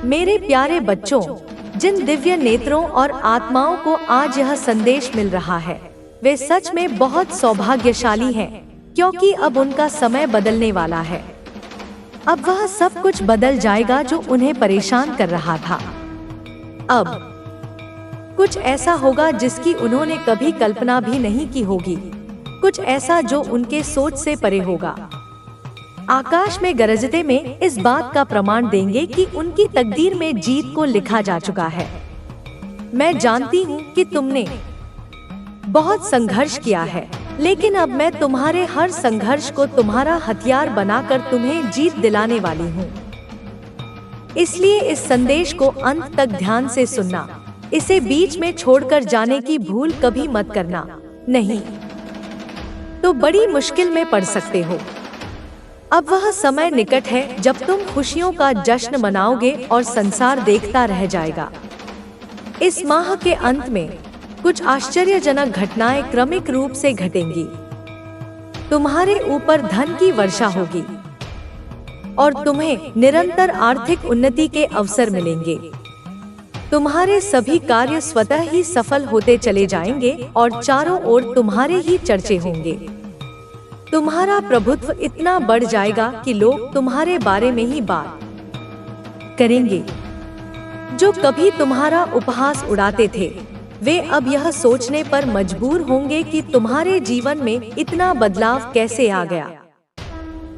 मेरे प्यारे बच्चों, जिन दिव्य नेत्रों और आत्माओं को आज यह संदेश मिल रहा है, वे सच में बहुत सौभाग्यशाली हैं, क्योंकि अब उनका समय बदलने वाला है। अब वह सब कुछ बदल जाएगा जो उन्हें परेशान कर रहा था। अब कुछ ऐसा होगा जिसकी उन्होंने कभी कल्पना भी नहीं की होगी, कुछ ऐसा जो उनके सोच से परे होगा। आकाश में गरजते में इस बात का प्रमाण देंगे कि उनकी तकदीर में जीत को लिखा जा चुका है। मैं जानती हूँ कि तुमने बहुत संघर्ष किया है, लेकिन अब मैं तुम्हारे हर संघर्ष को तुम्हारा हथियार बनाकर तुम्हें जीत दिलाने वाली हूँ। इसलिए इस संदेश को अंत तक ध्यान से सुनना, इसे बीच में छोड़कर जाने की भूल कभी मत करना, नहीं तो बड़ी मुश्किल में पड़ सकते हो। अब वह समय निकट है जब तुम खुशियों का जश्न मनाओगे और संसार देखता रह जाएगा। इस माह के अंत में कुछ आश्चर्यजनक घटनाएं क्रमिक रूप से घटेंगी। तुम्हारे ऊपर धन की वर्षा होगी और तुम्हें निरंतर आर्थिक उन्नति के अवसर मिलेंगे। तुम्हारे सभी कार्य स्वतः ही सफल होते चले जाएंगे और चारों ओर तुम्हारे ही चर्चे होंगे। तुम्हारा प्रभुत्व इतना बढ़ जाएगा कि लोग तुम्हारे बारे में ही बात करेंगे। जो कभी तुम्हारा उपहास उड़ाते थे, वे अब यह सोचने पर मजबूर होंगे कि तुम्हारे जीवन में इतना बदलाव कैसे आ गया।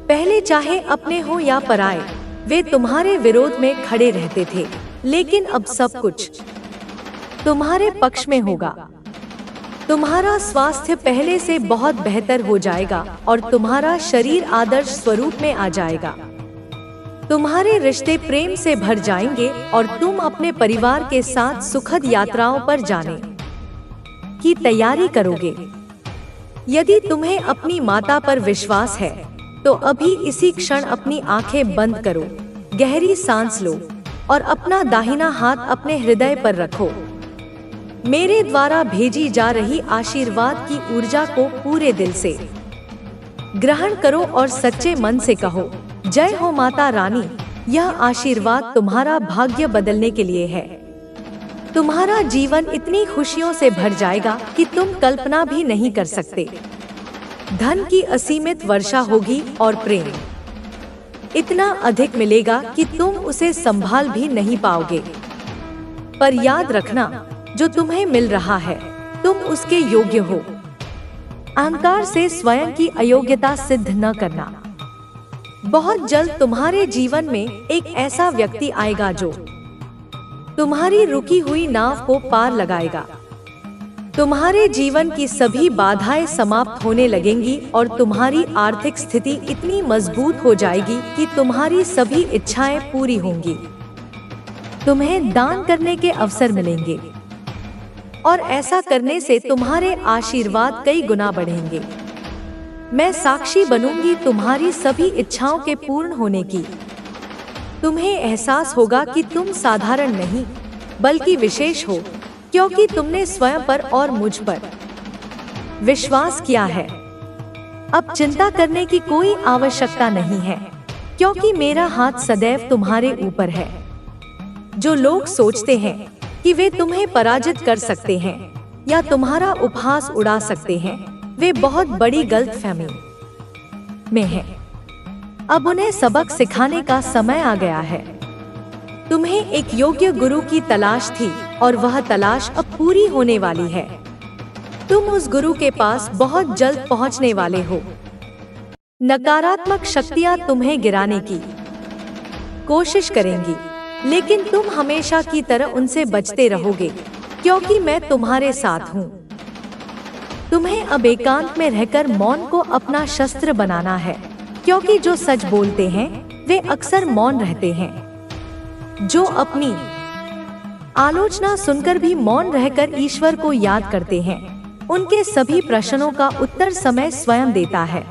पहले चाहे अपने हो या पराए, वे तुम्हारे विरोध में खड़े रहते थे, लेकिन अब सब कुछ तुम्हारे पक्ष में होगा। तुम्हारा स्वास्थ्य पहले से बहुत बेहतर हो जाएगा और तुम्हारा शरीर आदर्श स्वरूप में आ जाएगा। तुम्हारे रिश्ते प्रेम से भर जाएंगे और तुम अपने परिवार के साथ सुखद यात्राओं पर जाने की तैयारी करोगे। यदि तुम्हें अपनी माता पर विश्वास है, तो अभी इसी क्षण अपनी आंखें बंद करो, गहरी सांस लो और अपना दाहिना हाथ अपने हृदय पर रखो। मेरे द्वारा भेजी जा रही आशीर्वाद की ऊर्जा को पूरे दिल से ग्रहण करो और सच्चे मन से कहो, जय हो माता रानी। यह आशीर्वाद तुम्हारा भाग्य बदलने के लिए है। तुम्हारा जीवन इतनी खुशियों से भर जाएगा कि तुम कल्पना भी नहीं कर सकते। धन की असीमित वर्षा होगी और प्रेम इतना अधिक मिलेगा कि तुम उसे संभाल भी नहीं पाओगे। पर याद रखना, जो तुम्हें मिल रहा है, तुम उसके योग्य हो। अहंकार से स्वयं की अयोग्यता सिद्ध न करना। बहुत जल्द तुम्हारे जीवन में एक ऐसा व्यक्ति आएगा जो तुम्हारी रुकी हुई नाव को पार लगाएगा। तुम्हारे जीवन की सभी बाधाएं समाप्त होने लगेंगी और तुम्हारी आर्थिक स्थिति इतनी मजबूत हो जाएगी कि तुम्हारी सभी इच्छाएं पूरी होंगी। तुम्हें दान करने के अवसर मिलेंगे और ऐसा करने से तुम्हारे आशीर्वाद कई गुना बढ़ेंगे। मैं साक्षी बनूंगी तुम्हारी सभी इच्छाओं के पूर्ण होने की। तुम्हें एहसास होगा कि तुम साधारण नहीं, बल्कि विशेष हो, क्योंकि तुमने स्वयं पर और मुझ पर विश्वास किया है। अब चिंता करने की कोई आवश्यकता नहीं है, क्योंकि मेरा हाथ सदैव तुम्हारे ऊपर है। जो लोग सोचते हैं कि वे तुम्हें पराजित कर सकते हैं या तुम्हारा उपहास उड़ा सकते हैं, वे बहुत बड़ी गलतफहमी में हैं। अब उन्हें सबक सिखाने का समय आ गया है। तुम्हें एक योग्य गुरु की तलाश थी और वह तलाश अब पूरी होने वाली है। तुम उस गुरु के पास बहुत जल्द पहुंचने वाले हो। नकारात्मक शक्तियां तुम्हें गिराने की कोशिश करेंगी, लेकिन तुम हमेशा की तरह उनसे बचते रहोगे, क्योंकि मैं तुम्हारे साथ हूँ। तुम्हें अब एकांत में रहकर मौन को अपना शस्त्र बनाना है, क्योंकि जो सच बोलते हैं वे अक्सर मौन रहते हैं। जो अपनी आलोचना सुनकर भी मौन रहकर ईश्वर को याद करते हैं, उनके सभी प्रश्नों का उत्तर समय स्वयं देता है।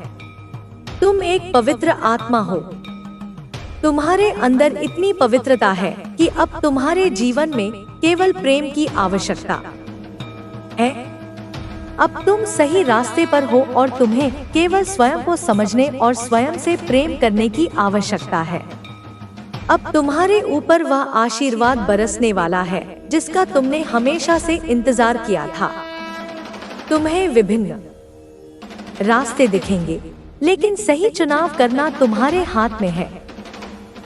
तुम एक पवित्र आत्मा हो। तुम्हारे अंदर इतनी पवित्रता है कि अब तुम्हारे जीवन में केवल प्रेम की आवश्यकता है। अब तुम सही रास्ते पर हो और तुम्हें केवल स्वयं को समझने और स्वयं से प्रेम करने की आवश्यकता है। अब तुम्हारे ऊपर वह आशीर्वाद बरसने वाला है जिसका तुमने हमेशा से इंतजार किया था। तुम्हें विभिन्न रास्ते दिखेंगे, लेकिन सही चुनाव करना तुम्हारे हाथ में है।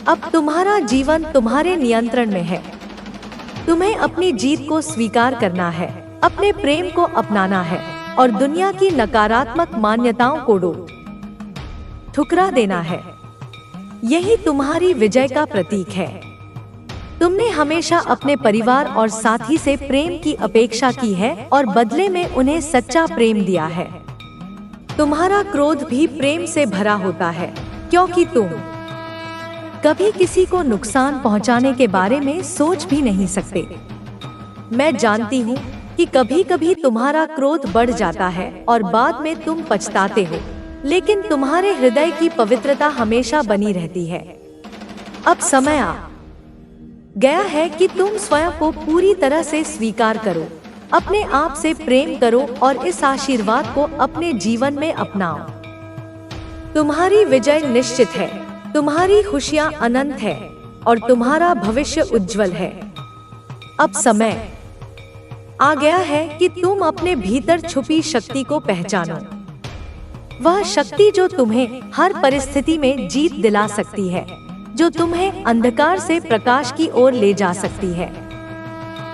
अब तुम्हारा जीवन तुम्हारे नियंत्रण में है। तुम्हें अपनी जीत को स्वीकार करना है, अपने प्रेम को अपनाना है और दुनिया की नकारात्मक मान्यताओं को ठुकरा देना है। यही तुम्हारी विजय का प्रतीक है। तुमने हमेशा अपने परिवार और साथी से प्रेम की अपेक्षा की है और बदले में उन्हें सच्चा प्रेम दिया है। तुम्हारा क्रोध भी प्रेम से भरा होता है, क्योंकि तुम कभी किसी को नुकसान पहुंचाने के बारे में सोच भी नहीं सकते। मैं जानती हूँ कि कभी कभी तुम्हारा क्रोध बढ़ जाता है और बाद में तुम पछताते हो, लेकिन तुम्हारे हृदय की पवित्रता हमेशा बनी रहती है। अब समय आ गया है कि तुम स्वयं को पूरी तरह से स्वीकार करो, अपने आप से प्रेम करो और इस आशीर्वाद को अपने जीवन में अपनाओ। तुम्हारी विजय निश्चित है, तुम्हारी खुशियां अनंत है और तुम्हारा भविष्य उज्जवल है। अब समय आ गया है कि तुम अपने भीतर छुपी शक्ति को पहचानो, वह शक्ति जो तुम्हें हर परिस्थिति में जीत दिला सकती है, जो तुम्हें अंधकार से प्रकाश की ओर ले जा सकती है।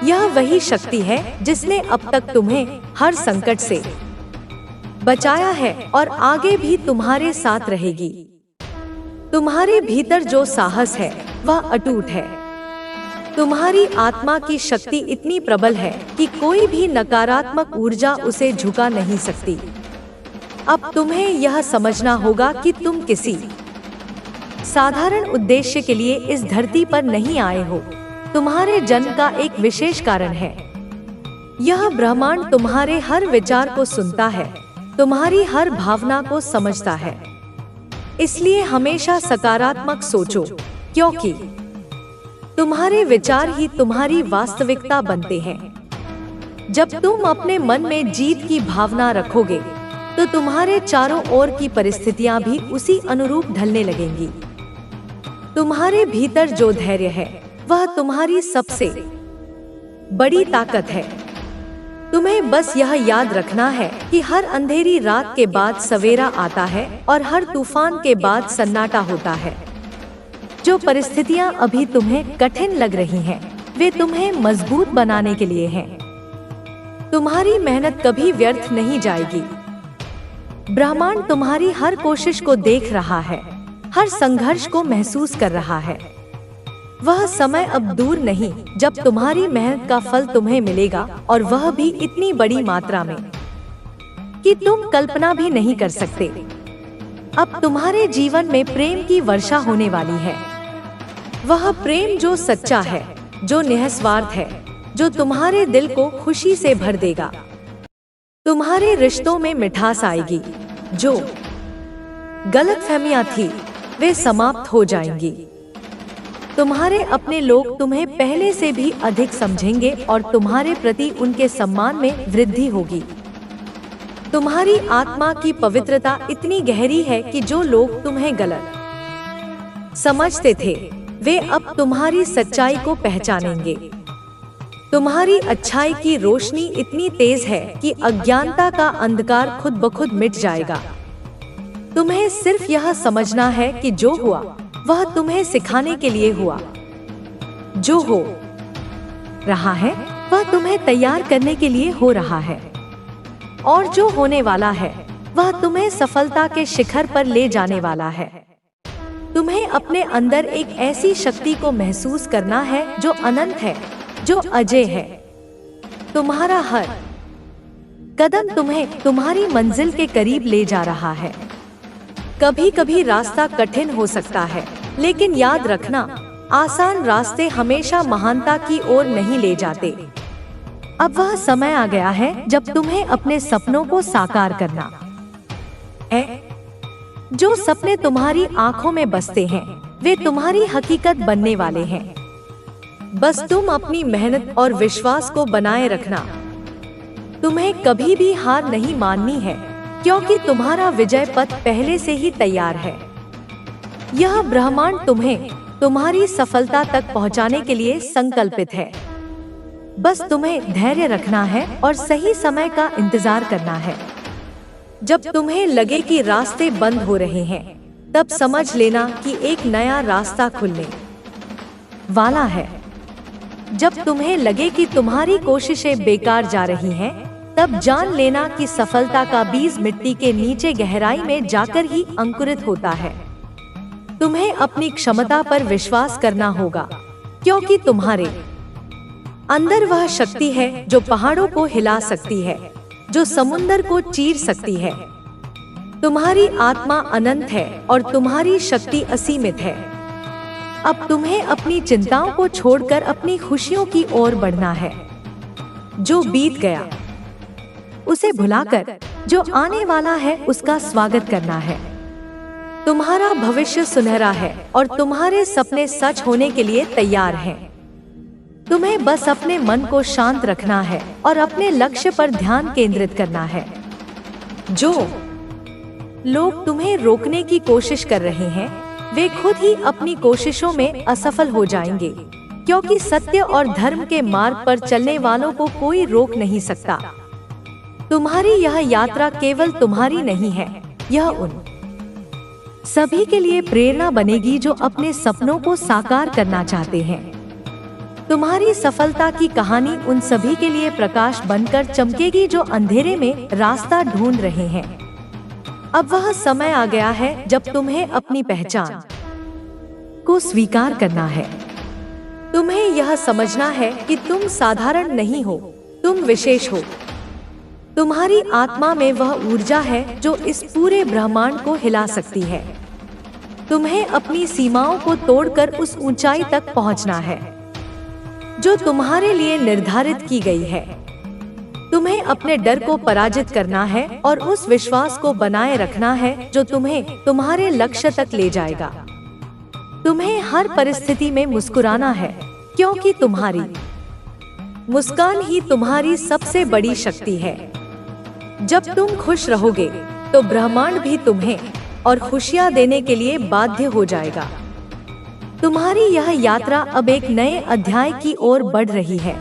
यह वही शक्ति है जिसने अब तक तुम्हें हर संकट से बचाया है और आगे भी तुम्हारे साथ रहेगी। तुम्हारे भीतर जो साहस है वह अटूट है। तुम्हारी आत्मा की शक्ति इतनी प्रबल है कि कोई भी नकारात्मक ऊर्जा उसे झुका नहीं सकती। अब तुम्हें यह समझना होगा कि तुम किसी साधारण उद्देश्य के लिए इस धरती पर नहीं आए हो। तुम्हारे जन्म का एक विशेष कारण है। यह ब्रह्मांड तुम्हारे हर विचार को सुनता है, तुम्हारी हर भावना को समझता है। इसलिए हमेशा सकारात्मक सोचो, क्योंकि तुम्हारे विचार ही तुम्हारी वास्तविकता बनते हैं। जब तुम अपने मन में जीत की भावना रखोगे तो तुम्हारे चारों ओर की परिस्थितियां भी उसी अनुरूप ढलने लगेंगी। तुम्हारे भीतर जो धैर्य है वह तुम्हारी सबसे बड़ी ताकत है। तुम्हें बस यह याद रखना है कि हर अंधेरी रात के बाद सवेरा आता है और हर तूफान के बाद सन्नाटा होता है। जो परिस्थितियां अभी तुम्हें कठिन लग रही हैं, वे तुम्हें मजबूत बनाने के लिए हैं। तुम्हारी मेहनत कभी व्यर्थ नहीं जाएगी। ब्रह्मांड तुम्हारी हर कोशिश को देख रहा है, हर संघर्ष को महसूस कर रहा है। वह समय अब दूर नहीं जब तुम्हारी मेहनत का फल तुम्हें मिलेगा, और वह भी इतनी बड़ी मात्रा में कि तुम कल्पना भी नहीं कर सकते। अब तुम्हारे जीवन में प्रेम की वर्षा होने वाली है। वह प्रेम जो सच्चा है, जो निस्वार्थ है, जो तुम्हारे दिल को खुशी से भर देगा। तुम्हारे रिश्तों में मिठास आएगी। जो गलतफहमियां थी वे समाप्त हो जाएंगी। तुम्हारे अपने लोग तुम्हें पहले से भी अधिक समझेंगे और तुम्हारे प्रति उनके सम्मान में वृद्धि होगी। तुम्हारी आत्मा की पवित्रता इतनी गहरी है कि जो लोग तुम्हें गलत समझते थे वे अब तुम्हारी सच्चाई को पहचानेंगे। तुम्हारी अच्छाई की रोशनी इतनी तेज है कि अज्ञानता का अंधकार खुद ब खुद मिट जाएगा। तुम्हें सिर्फ यह समझना है कि जो हुआ वह तुम्हें सिखाने के लिए हुआ। जो हो रहा है वह तुम्हें तैयार करने के लिए हो रहा है, और जो होने वाला है वह तुम्हें सफलता के शिखर पर ले जाने वाला है। तुम्हें अपने अंदर एक ऐसी शक्ति को महसूस करना है जो अनंत है, जो अजय है। तुम्हारा हर कदम तुम्हें तुम्हारी मंजिल के करीब ले जा रहा है। कभी कभी रास्ता कठिन हो सकता है, लेकिन याद रखना, आसान रास्ते हमेशा महानता की ओर नहीं ले जाते। अब वह समय आ गया है जब तुम्हें अपने सपनों को साकार करना है। जो सपने तुम्हारी आंखों में बसते हैं वे तुम्हारी हकीकत बनने वाले हैं। बस तुम अपनी मेहनत और विश्वास को बनाए रखना। तुम्हें कभी भी हार नहीं माननी है, क्योंकि तुम्हारा विजय पथ पहले से ही तैयार है। यह ब्रह्मांड तुम्हें तुम्हारी सफलता तक पहुंचाने के लिए संकल्पित है। बस तुम्हें धैर्य रखना है और सही समय का इंतजार करना है। जब तुम्हें लगे कि रास्ते बंद हो रहे हैं, तब समझ लेना कि एक नया रास्ता खुलने वाला है। जब तुम्हें लगे कि तुम्हारी कोशिशें बेकार जा रही हैं, तब जान लेना कि सफलता का बीज मिट्टी के नीचे गहराई में जाकर ही अंकुरित होता है। तुम्हें अपनी क्षमता पर विश्वास करना होगा, क्योंकि तुम्हारे अंदर वह शक्ति है जो पहाड़ों को हिला सकती है, जो समुंदर को चीर सकती है। तुम्हारी आत्मा अनंत है और तुम्हारी शक्ति असीमित है। अब तुम्हें अपनी चिंताओं को छोड़कर अपनी खुशियों की ओर बढ़ना है। जो बीत गया उसे भुलाकर जो आने वाला है उसका स्वागत करना है। तुम्हारा भविष्य सुनहरा है और तुम्हारे सपने सच होने के लिए तैयार हैं। तुम्हें बस अपने मन को शांत रखना है और अपने लक्ष्य पर ध्यान केंद्रित करना है। जो लोग तुम्हें रोकने की कोशिश कर रहे हैं, वे खुद ही अपनी कोशिशों में असफल हो जाएंगे, क्योंकि सत्य और धर्म के मार्ग पर चलने वालों को कोई रोक नहीं सकता। तुम्हारी यह यात्रा केवल तुम्हारी नहीं है, यह उन सभी के लिए प्रेरणा बनेगी जो अपने सपनों को साकार करना चाहते हैं। तुम्हारी सफलता की कहानी उन सभी के लिए प्रकाश बनकर चमकेगी जो अंधेरे में रास्ता ढूंढ रहे हैं। अब वह समय आ गया है जब तुम्हें अपनी पहचान को स्वीकार करना है। तुम्हें यह समझना है कि तुम साधारण नहीं हो, तुम विशेष हो। तुम्हारी आत्मा में वह ऊर्जा है जो इस पूरे ब्रह्मांड को हिला सकती है। तुम्हें अपनी सीमाओं को तोड़कर उस ऊंचाई तक पहुंचना है जो तुम्हारे लिए निर्धारित की गई है। तुम्हें अपने डर को पराजित करना है और उस विश्वास को बनाए रखना है जो तुम्हें तुम्हारे लक्ष्य तक ले जाएगा। तुम्हें हर परिस्थिति में मुस्कुराना है, क्योंकि तुम्हारी मुस्कान ही तुम्हारी सबसे बड़ी शक्ति है। जब तुम खुश रहोगे तो ब्रह्मांड भी तुम्हें और खुशियां देने के लिए बाध्य हो जाएगा। तुम्हारी यह यात्रा अब एक नए अध्याय की ओर बढ़ रही है।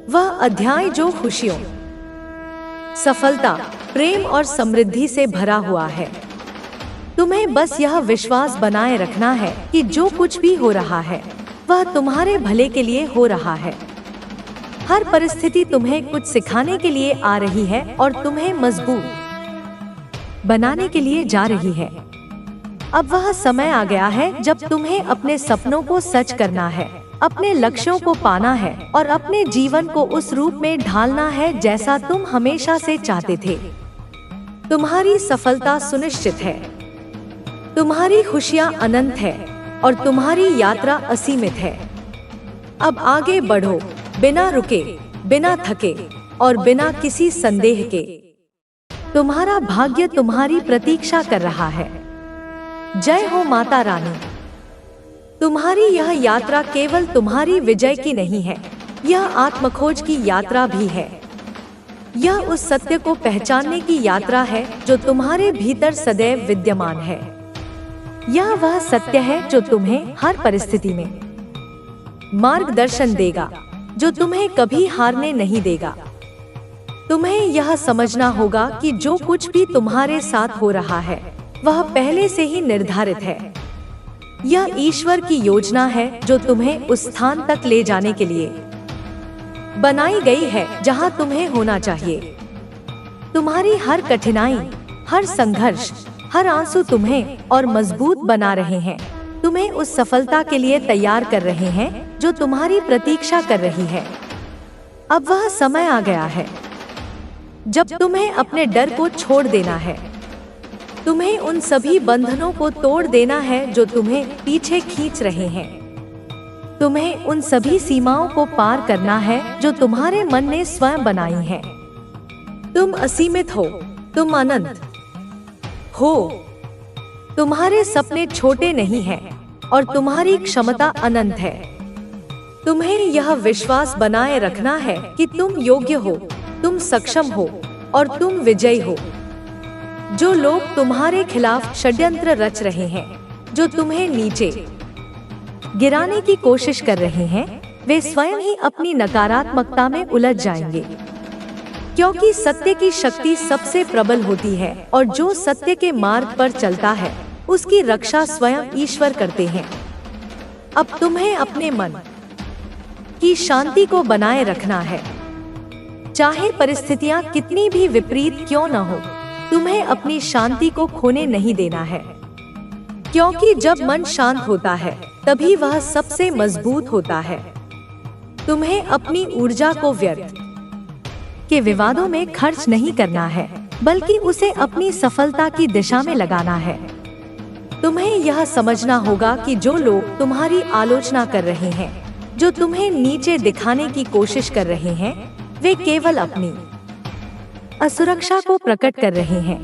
वह अध्याय जो खुशियों, सफलता, प्रेम और समृद्धि से भरा हुआ है। तुम्हें बस यह विश्वास बनाए रखना है कि जो कुछ भी हो रहा है वह तुम्हारे भले के लिए हो रहा है। हर परिस्थिति तुम्हें कुछ सिखाने के लिए आ रही है और तुम्हें मजबूत बनाने के लिए जा रही है। अब वह समय आ गया है जब तुम्हें अपने सपनों को सच करना है, अपने लक्ष्यों को पाना है और अपने जीवन को उस रूप में ढालना है जैसा तुम हमेशा से चाहते थे। तुम्हारी सफलता सुनिश्चित है, तुम्हारी खुशियां अनंत है और तुम्हारी यात्रा असीमित है। अब आगे बढ़ो, बिना रुके, बिना थके और बिना किसी संदेह के। तुम्हारा भाग्य तुम्हारी प्रतीक्षा कर रहा है। जय हो माता रानी। तुम्हारी यह यात्रा केवल तुम्हारी विजय की नहीं है, यह आत्मखोज की यात्रा भी है। यह उस सत्य को पहचानने की यात्रा है जो तुम्हारे भीतर सदैव विद्यमान है। यह वह सत्य है जो तुम्हें हर परिस्थिति में मार्गदर्शन देगा, जो तुम्हें कभी हारने नहीं देगा। तुम्हें यह समझना होगा कि जो कुछ भी तुम्हारे साथ हो रहा है वह पहले से ही निर्धारित है। यह ईश्वर की योजना है जो तुम्हें उस स्थान तक ले जाने के लिए बनाई गई है जहां तुम्हें होना चाहिए। तुम्हारी हर कठिनाई, हर संघर्ष, हर आंसू तुम्हें और मजबूत बना रहे हैं, तुम्हें उस सफलता के लिए तैयार कर रहे हैं जो तुम्हारी प्रतीक्षा कर रही है। अब वह समय आ गया है जब तुम्हें अपने डर को छोड़ देना है। तुम्हें उन सभी बंधनों को तोड़ देना है जो तुम्हें पीछे खींच रहे हैं। तुम्हें उन सभी सीमाओं को पार करना है जो तुम्हारे मन ने स्वयं बनाई हैं। तुम असीमित हो, तुम अनंत हो। तुम्हारे सपने छोटे नहीं हैं और तुम्हारी क्षमता अनंत है। तुम्हें यह विश्वास बनाए रखना है कि तुम योग्य हो, तुम सक्षम हो और तुम विजयी हो। जो लोग तुम्हारे खिलाफ षड्यंत्र रच रहे हैं, जो तुम्हें नीचे गिराने की कोशिश कर रहे हैं, वे स्वयं ही अपनी नकारात्मकता में उलझ जाएंगे। क्योंकि सत्य की शक्ति सबसे प्रबल होती है और जो सत्य के मार्ग पर चलता है उसकी रक्षा स्वयं ईश्वर करते हैं। अब तुम्हें अपने मन की शांति को बनाए रखना है। चाहे परिस्थितियां कितनी भी विपरीत क्यों न हो, तुम्हें अपनी शांति को खोने नहीं देना है। क्योंकि जब मन शांत होता है तभी वह सबसे मजबूत होता है। तुम्हें अपनी ऊर्जा को व्यर्थ के विवादों में खर्च नहीं करना है, बल्कि उसे अपनी सफलता की दिशा में लगाना है। तुम्हें यह समझना होगा कि जो लोग तुम्हारी आलोचना कर रहे हैं, जो तुम्हें नीचे दिखाने की कोशिश कर रहे हैं, वे केवल अपनी असुरक्षा को प्रकट कर रहे हैं।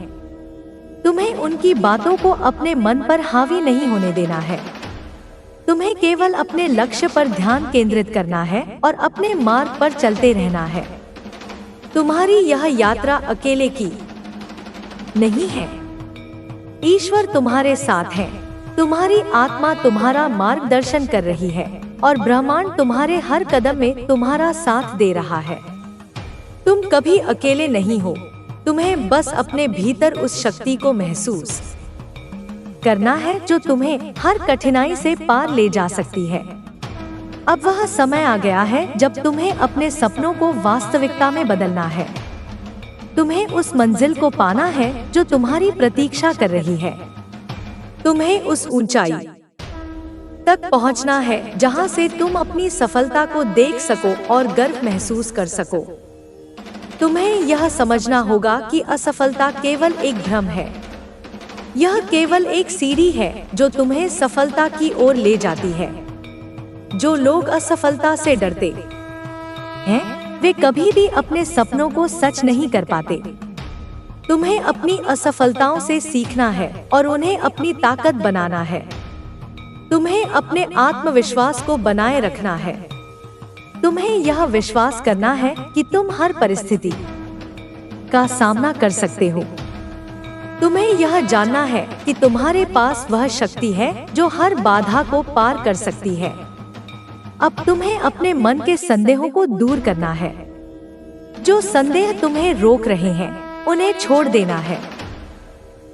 तुम्हें उनकी बातों को अपने मन पर हावी नहीं होने देना है। तुम्हें केवल अपने लक्ष्य पर ध्यान केंद्रित करना है और अपने मार्ग पर चलते रहना है। तुम्हारी यह यात्रा अकेले की नहीं है। ईश्वर तुम्हारे साथ है। तुम्हारी आत्मा तुम्हारा मार्गदर्शन कर रही है और ब्रह्मांड तुम्हारे हर कदम में तुम्हारा साथ दे रहा है। तुम कभी अकेले नहीं हो। तुम्हें बस अपने भीतर उस शक्ति को महसूस करना है जो तुम्हें हर कठिनाई से पार ले जा सकती है। अब वह समय आ गया है जब तुम्हें अपने सपनों को वास्तविकता में बदलना है। तुम्हें उस मंजिल को पाना है जो तुम्हारी प्रतीक्षा कर रही है। तुम्हें उस ऊंचाई तक पहुंचना है जहां से तुम अपनी सफलता को देख सको और गर्व महसूस कर सको। तुम्हें यह समझना होगा कि असफलता केवल एक भ्रम है। यह केवल एक सीढ़ी है जो तुम्हें सफलता की ओर ले जाती है। जो लोग असफलता से डरते हैं, वे कभी भी अपने सपनों को सच नहीं कर पाते। तुम्हें अपनी असफलताओं से सीखना है और उन्हें अपनी ताकत बनाना है। तुम्हें अपने आत्मविश्वास को बनाए रखना है। तुम्हें यह विश्वास करना है कि तुम हर परिस्थिति का सामना कर सकते हो। तुम्हें यह जानना है कि तुम्हारे पास वह शक्ति है जो हर बाधा को पार कर सकती है। अब तुम्हें अपने मन के संदेहों को दूर करना है। जो संदेह तुम्हें रोक रहे हैं, उन्हें छोड़ देना है।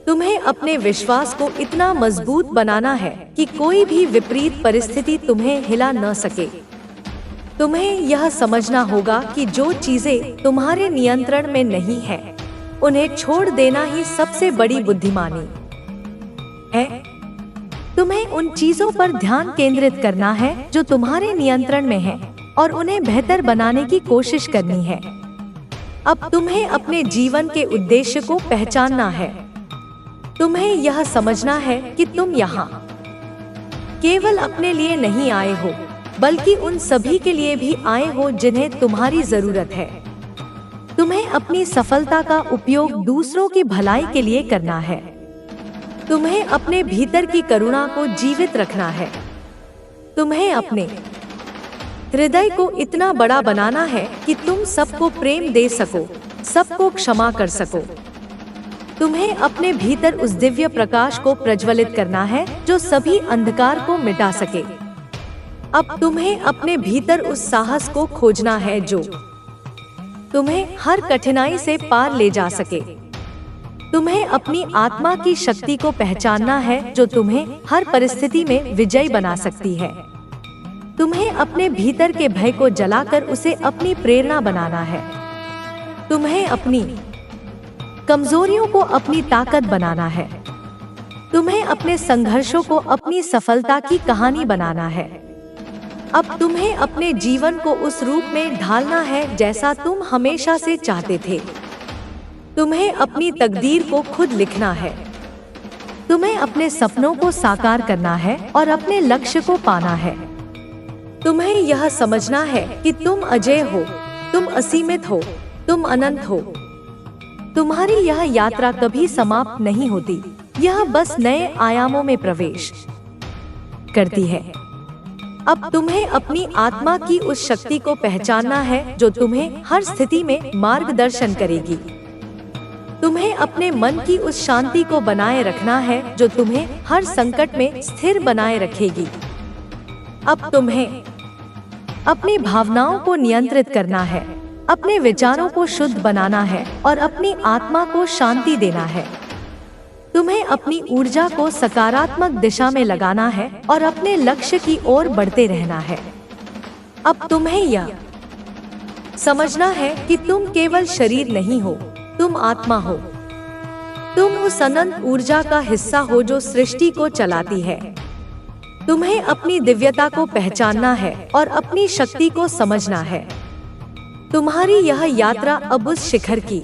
तुम्हें अपने विश्वास को इतना मजबूत बनाना है कि कोई भी विपरीत परिस्थिति तुम्हें हिला न सके। तुम्हें यह समझना होगा कि जो चीजें तुम्हारे नियंत्रण में नहीं है, उन्हें छोड़ देना ही सबसे बड़ी बुद्धिमानी है। तुम्हें उन चीजों पर ध्यान केंद्रित करना है जो तुम्हारे नियंत्रण में है और उन्हें बेहतर बनाने की कोशिश करनी है। अब तुम्हें अपने जीवन के उद्देश्य को पहचानना है। तुम्हें यह समझना है कि तुम यहाँ केवल अपने लिए नहीं आए हो, बल्कि उन सभी के लिए भी आए हो जिन्हें तुम्हारी जरूरत है। तुम्हें अपनी सफलता का उपयोग दूसरों की भलाई के लिए करना है। तुम्हें अपने भीतर की करुणा को जीवित रखना है। तुम्हें अपने हृदय को इतना बड़ा बनाना है कि तुम सबको प्रेम दे सको, सबको क्षमा कर सको। तुम्हें अपने भीतर उस दिव्य प्रकाश को प्रज्वलित करना है जो सभी अंधकार को मिटा सके। अब तुम्हें अपने भीतर उस साहस को खोजना है जो तुम्हें हर कठिनाई से पार ले जा सके। तुम्हें अपनी आत्मा की शक्ति को पहचानना है जो तुम्हें हर परिस्थिति में विजयी बना सकती है। तुम्हें अपने भीतर के भय को जलाकर उसे अपनी प्रेरणा बनाना है। तुम्हें अपनी कमजोरियों को अपनी ताकत बनाना है। तुम्हें अपने संघर्षों को अपनी सफलता की कहानी बनाना है। अब तुम्हें अपने जीवन को उस रूप में ढालना है जैसा तुम हमेशा से चाहते थे। तुम्हें अपनी तकदीर को खुद लिखना है। तुम्हें अपने सपनों को साकार करना है और अपने लक्ष्य को पाना है। तुम्हें यह समझना है कि तुम अजय हो, तुम असीमित हो, तुम अनंत हो। तुम्हारी यह यात्रा कभी समाप्त नहीं होती, यह बस नए आयामों में प्रवेश करती है। अब तुम्हें अपनी आत्मा की उस शक्ति को पहचानना है जो तुम्हें हर स्थिति में मार्गदर्शन करेगी। तुम्हें अपने मन की उस शांति को बनाए रखना है जो तुम्हें हर संकट में स्थिर बनाए रखेगी। अब तुम्हें अपनी भावनाओं को नियंत्रित करना है, अपने विचारों को शुद्ध बनाना है और अपनी आत्मा को शांति देना है। तुम्हें अपनी ऊर्जा को सकारात्मक दिशा में लगाना है और अपने लक्ष्य की ओर बढ़ते रहना है। अब तुम्हें यह समझना है कि तुम केवल शरीर नहीं हो, तुम आत्मा हो। तुम उस अनंत ऊर्जा का हिस्सा हो जो सृष्टि को चलाती है। तुम्हें अपनी दिव्यता को पहचानना है और अपनी शक्ति को समझना है। तुम्हारी यह यात्रा अब उस शिखर की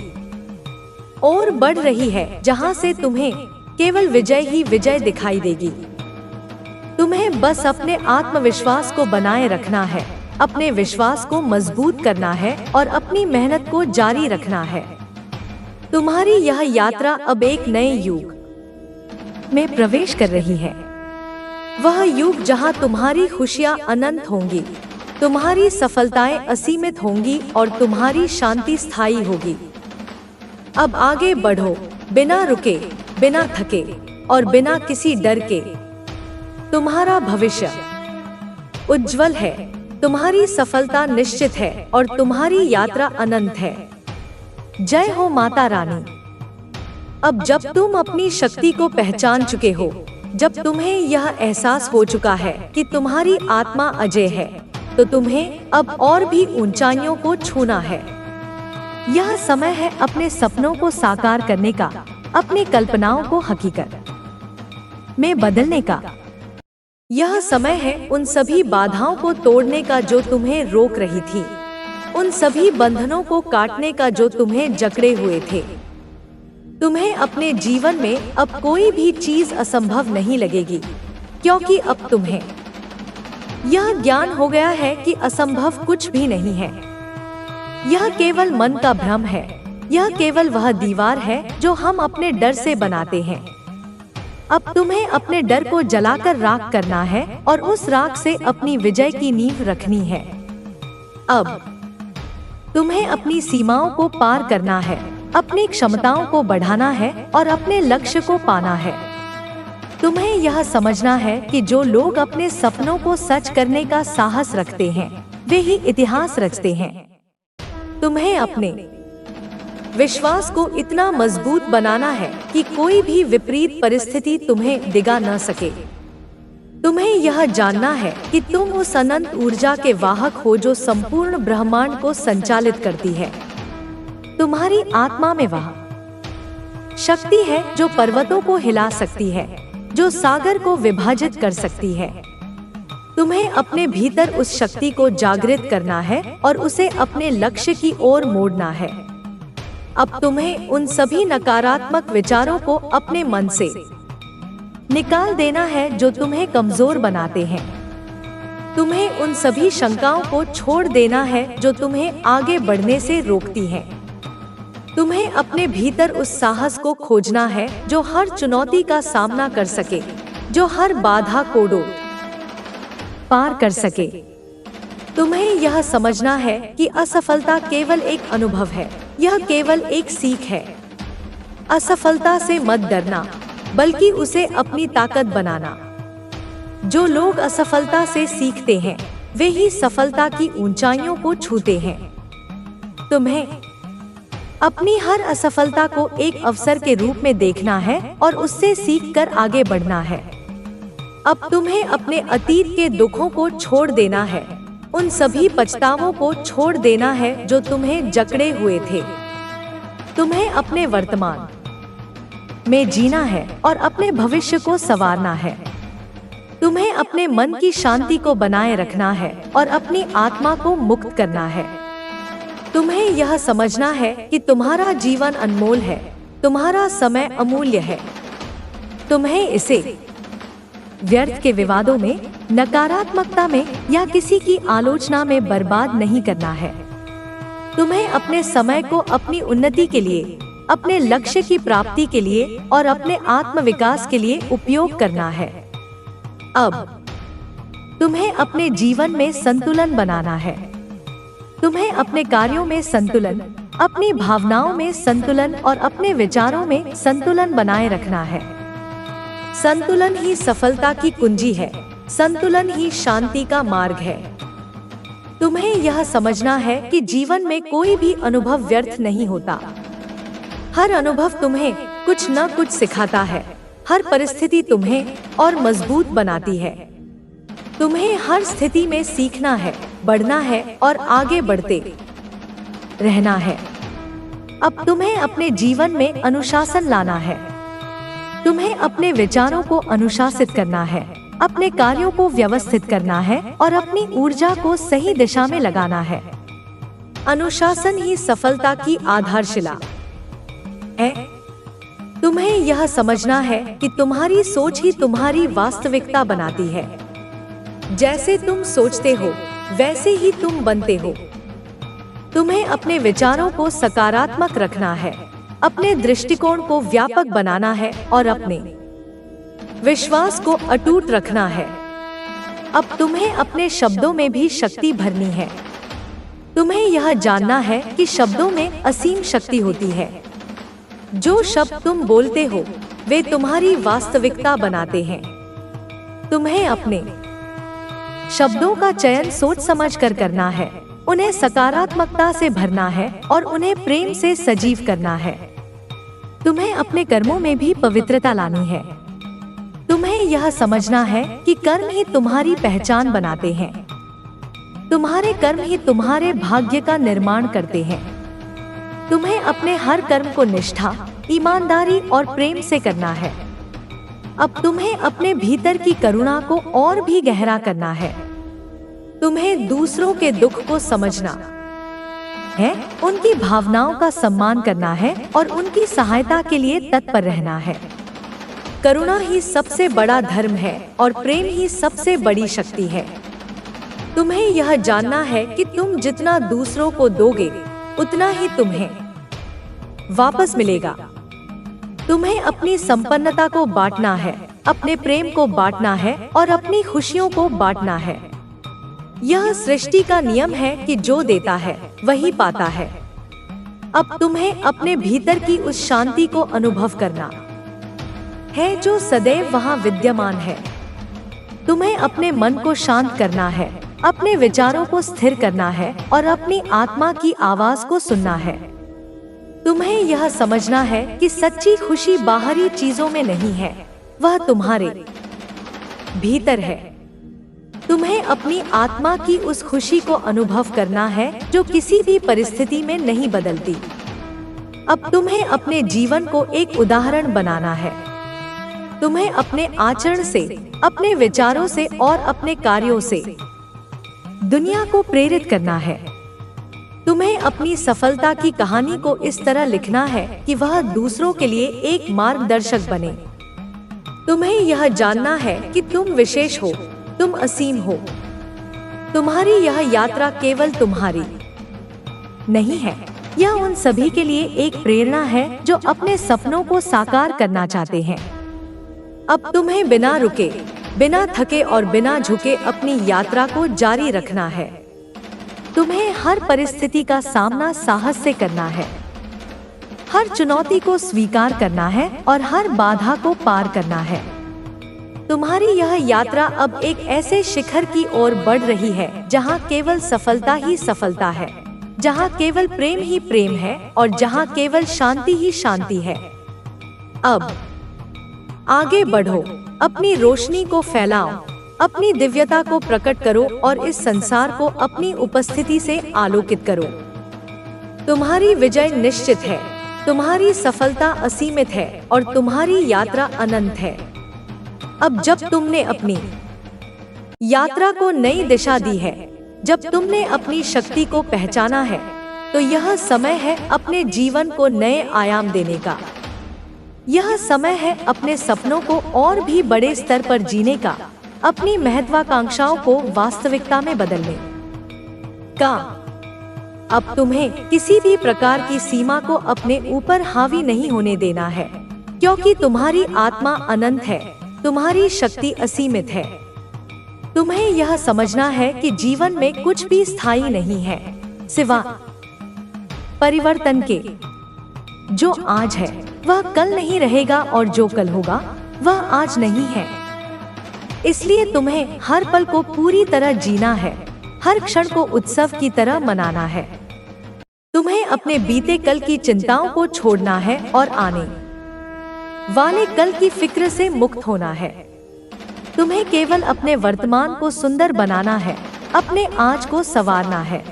ओर बढ़ रही है जहां से तुम्हें केवल विजय ही विजय दिखाई देगी। तुम्हें बस अपने आत्मविश्वास को बनाए रखना है, अपने विश्वास को मजबूत करना है और अपनी मेहनत को जारी रखना है। तुम्हारी यह यात्रा अब एक नए युग में प्रवेश कर रही है। वह युग जहां तुम्हारी खुशियां अनंत होंगी, तुम्हारी सफलताएं असीमित होंगी और तुम्हारी शांति स्थायी होगी। अब आगे बढ़ो, बिना रुके, बिना थके और बिना किसी डर के। तुम्हारा भविष्य उज्जवल है, तुम्हारी सफलता निश्चित है और तुम्हारी यात्रा अनंत है। जय हो माता रानी। अब जब तुम अपनी शक्ति को पहचान चुके हो, जब तुम्हें यह एहसास हो चुका है कि तुम्हारी आत्मा अजय है, तो तुम्हें अब और भी ऊंचाइयों को छूना है। यह समय है अपने सपनों को साकार करने का, अपनी कल्पनाओं को हकीकत में बदलने का। यह समय है उन सभी बाधाओं को तोड़ने का जो तुम्हें रोक रही थी, उन सभी बंधनों को काटने का जो तुम्हें जकड़े हुए थे। तुम्हें अपने जीवन में अब कोई भी चीज असंभव नहीं लगेगी, क्योंकि अब तुम्हें यह ज्ञान हो गया है कि असंभव कुछ भी नहीं है। यह केवल मन का भ्रम है, यह केवल वह दीवार है जो हम अपने डर से बनाते हैं। अब तुम्हें अपने डर को जलाकर राख करना है और उस राख से अपनी विजय की नींव रखनी है। अब तुम्हें अपनी सीमाओं को पार करना है, अपनी क्षमताओं को बढ़ाना है और अपने लक्ष्य को पाना है। तुम्हें यह समझना है कि जो लोग अपने सपनों को सच करने का साहस रखते हैं, वे ही इतिहास रचते हैं। तुम्हें अपने विश्वास को इतना मजबूत बनाना है कि कोई भी विपरीत परिस्थिति तुम्हें डिगा न सके। तुम्हें यह जानना है कि तुम उस अनंत ऊर्जा के वाहक हो जो संपूर्ण ब्रह्मांड को संचालित करती है। तुम्हारी आत्मा में वह शक्ति है जो पर्वतों को हिला सकती है, जो सागर को विभाजित कर सकती है। तुम्हें अपने भीतर उस शक्ति को जागृत करना है और उसे अपने लक्ष्य की ओर मोड़ना है। अब तुम्हें उन सभी नकारात्मक विचारों को अपने मन से निकाल देना है जो तुम्हें कमजोर बनाते हैं। तुम्हें उन सभी शंकाओं को छोड़ देना है जो तुम्हें आगे बढ़ने से रोकती हैं। तुम्हें अपने भीतर उस साहस को खोजना है जो हर चुनौती का सामना कर सके, जो हर बाधा को पार कर सके। तुम्हें यह समझना है कि असफलता केवल एक अनुभव है, यह केवल एक सीख है। असफलता से मत डरना, बल्कि उसे अपनी ताकत बनाना। जो लोग असफलता से सीखते हैं, वे ही सफलता की ऊंचाइयों को छूते हैं। तुम्हें अपनी हर असफलता को एक अवसर के रूप में देखना है और उससे सीखकर आगे बढ़ना है। अब तुम्हें अपने अतीत के दुखों को छोड़ देना है, उन सभी पछतावों को छोड़ देना है जो तुम्हें जकड़े हुए थे। तुम्हें अपने वर्तमान में जीना है और अपने भविष्य को संवारना है। तुम्हें अपने मन की शांति को बनाए रखना है और अपनी आत्मा को मुक्त करना है। तुम्हें यह समझना है कि तुम्हारा जीवन अनमोल है, तुम्हारा समय अमूल्य है। तुम्हें इसे व्यर्थ के विवादों में, नकारात्मकता में या किसी की आलोचना में बर्बाद नहीं करना है। तुम्हें अपने समय को अपनी उन्नति के लिए, अपने लक्ष्य की प्राप्ति के लिए और अपने आत्मविकास के लिए उपयोग करना है। अब तुम्हें अपने जीवन में संतुलन बनाना है। तुम्हें अपने कार्यों में संतुलन, अपनी भावनाओं में संतुलन और अपने विचारों में संतुलन बनाए रखना है। संतुलन ही सफलता की कुंजी है। संतुलन ही शांति का मार्ग है। तुम्हें यह समझना है कि जीवन में कोई भी अनुभव व्यर्थ नहीं होता। हर अनुभव तुम्हें कुछ न कुछ सिखाता है। हर परिस्थिति तुम्हें और मजबूत बनाती है। तुम्हें हर स्थिति में सीखना है, बढ़ना है और आगे बढ़ते रहना है। अब तुम्हें अपने जीवन में अनुशासन लाना है। तुम्हें अपने विचारों को अनुशासित करना है, अपने कार्यों को व्यवस्थित करना है और अपनी ऊर्जा को सही दिशा में लगाना है। अनुशासन ही सफलता की आधारशिला है। तुम्हें यह समझना है कि तुम्हारी सोच ही तुम्हारी वास्तविकता बनाती है। जैसे तुम सोचते हो वैसे ही तुम बनते हो। तुम्हें अपने विचारों को सकारात्मक रखना है, अपने दृष्टिकोण को व्यापक बनाना है और अपने विश्वास को अटूट रखना है। अब तुम्हें अपने शब्दों में भी शक्ति भरनी है। तुम्हें यह जानना है कि शब्दों में असीम शक्ति होती है। जो शब्द तुम बोलते हो वे तुम्हारी वास्तविकता बनाते हैं। तुम्हें अपने शब्दों का चयन सोच समझकर करना है, उन्हें सकारात्मकता से भरना है और उन्हें प्रेम से सजीव करना है। तुम्हें अपने कर्मों में भी पवित्रता लानी है। तुम्हें यह समझना है कि कर्म ही तुम्हारी पहचान बनाते हैं। तुम्हारे कर्म ही तुम्हारे भाग्य का निर्माण करते हैं। तुम्हें अपने हर कर्म को निष्ठा, ईमानदारी और प्रेम से करना है। अब तुम्हें अपने भीतर की करुणा को और भी गहरा करना है। तुम्हें दूसरों के दुख को समझना है, उनकी भावनाओं का सम्मान करना है और उनकी सहायता के लिए तत्पर रहना है। करुणा ही सबसे बड़ा धर्म है और प्रेम ही सबसे बड़ी शक्ति है। तुम्हें यह जानना है कि तुम जितना दूसरों को दोगे उतना ही तुम्हें वापस मिलेगा। तुम्हें अपनी संपन्नता को बांटना है, अपने प्रेम को बांटना है और अपनी खुशियों को बांटना है। यह सृष्टि का नियम है कि जो देता है वही पाता है। अब तुम्हें अपने भीतर की उस शांति को अनुभव करना है जो सदैव वहाँ विद्यमान है। तुम्हें अपने मन को शांत करना है, अपने विचारों को स्थिर करना है और अपनी आत्मा की आवाज को सुनना है। तुम्हें यह समझना है कि सच्ची खुशी बाहरी चीजों में नहीं है, वह तुम्हारे भीतर है। तुम्हें अपनी आत्मा की उस खुशी को अनुभव करना है जो किसी भी परिस्थिति में नहीं बदलती। अब तुम्हें अपने जीवन को एक उदाहरण बनाना है। तुम्हें अपने आचरण से, अपने विचारों से और अपने कार्यों से दुनिया को प्रेरित करना है। तुम्हें अपनी सफलता की कहानी को इस तरह लिखना है कि वह दूसरों के लिए एक मार्गदर्शक बने। तुम्हें यह जानना है कि तुम विशेष हो, तुम असीम हो। तुम्हारी यह यात्रा केवल तुम्हारी नहीं है, यह उन सभी के लिए एक प्रेरणा है जो अपने सपनों को साकार करना चाहते हैं। अब तुम्हें बिना रुके, बिना थके और बिना झुके अपनी यात्रा को जारी रखना है। तुम्हें हर परिस्थिति का सामना साहस से करना है, हर चुनौती को स्वीकार करना है और हर बाधा को पार करना है। तुम्हारी यह यात्रा अब एक ऐसे शिखर की ओर बढ़ रही है जहां केवल सफलता ही सफलता है, जहां केवल प्रेम ही प्रेम है और जहां केवल शांति ही शांति है। अब आगे बढ़ो, अपनी रोशनी को फैलाओ, अपनी दिव्यता को प्रकट करो और इस संसार को अपनी उपस्थिति से आलोकित करो। तुम्हारी विजय निश्चित है, तुम्हारी सफलता असीमित है और तुम्हारी यात्रा अनंत है। अब जब तुमने अपनी यात्रा को नई दिशा दी है, जब तुमने अपनी शक्ति को पहचाना है, तो यह समय है अपने जीवन को नए आयाम देने का। यह समय है अपने सपनों को और भी बड़े स्तर पर जीने का, अपनी महत्वाकांक्षाओं को वास्तविकता में बदलने का। अब तुम्हें किसी भी प्रकार की सीमा को अपने ऊपर हावी नहीं होने देना है, क्योंकि तुम्हारी आत्मा अनंत है, तुम्हारी शक्ति असीमित है। तुम्हें यह समझना है कि जीवन में कुछ भी स्थायी नहीं है सिवा परिवर्तन के। जो आज है वह कल नहीं रहेगा और जो कल होगा वह आज नहीं है। इसलिए तुम्हें हर पल को पूरी तरह जीना है, हर क्षण को उत्सव की तरह मनाना है। तुम्हें अपने बीते कल की चिंताओं को छोड़ना है और आने वाले कल की फिक्र से मुक्त होना है। तुम्हें केवल अपने वर्तमान को सुंदर बनाना है, अपने आज को संवारना है।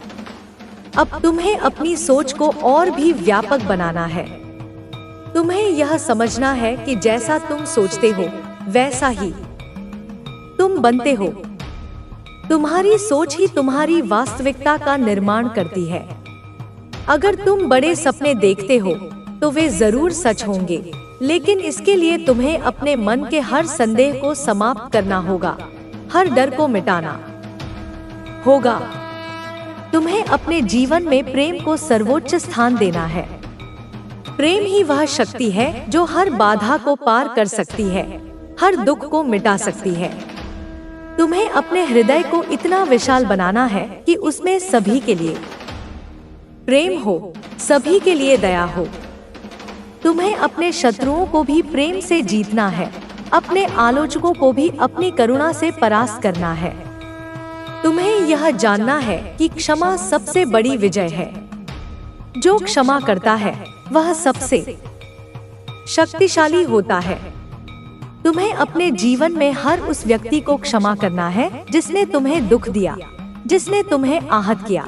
अब तुम्हें अपनी सोच को और भी व्यापक बनाना है। तुम्हें यह समझना है कि जैसा तुम सोचते हो वैसा ही तुम बनते हो। तुम्हारी सोच ही तुम्हारी वास्तविकता का निर्माण करती है। अगर तुम बड़े सपने देखते हो तो वे जरूर सच होंगे, लेकिन इसके लिए तुम्हें अपने मन के हर संदेह को समाप्त करना होगा, हर डर को मिटाना होगा। तुम्हें अपने जीवन में प्रेम को सर्वोच्च स्थान देना है। प्रेम ही वह शक्ति है जो हर बाधा को पार कर सकती है, हर दुख को मिटा सकती है। तुम्हें अपने हृदय को इतना विशाल बनाना है कि उसमें सभी के लिए प्रेम हो, सभी के लिए दया हो। तुम्हें अपने शत्रुओं को भी प्रेम से जीतना है, अपने आलोचकों को भी अपनी करुणा से परास्त करना है। तुम्हें यह जानना है कि क्षमा सबसे बड़ी विजय है। जो क्षमा करता है वह सबसे शक्तिशाली होता है। तुम्हें अपने जीवन में हर उस व्यक्ति को क्षमा करना है जिसने तुम्हें दुख दिया, जिसने तुम्हें आहत किया।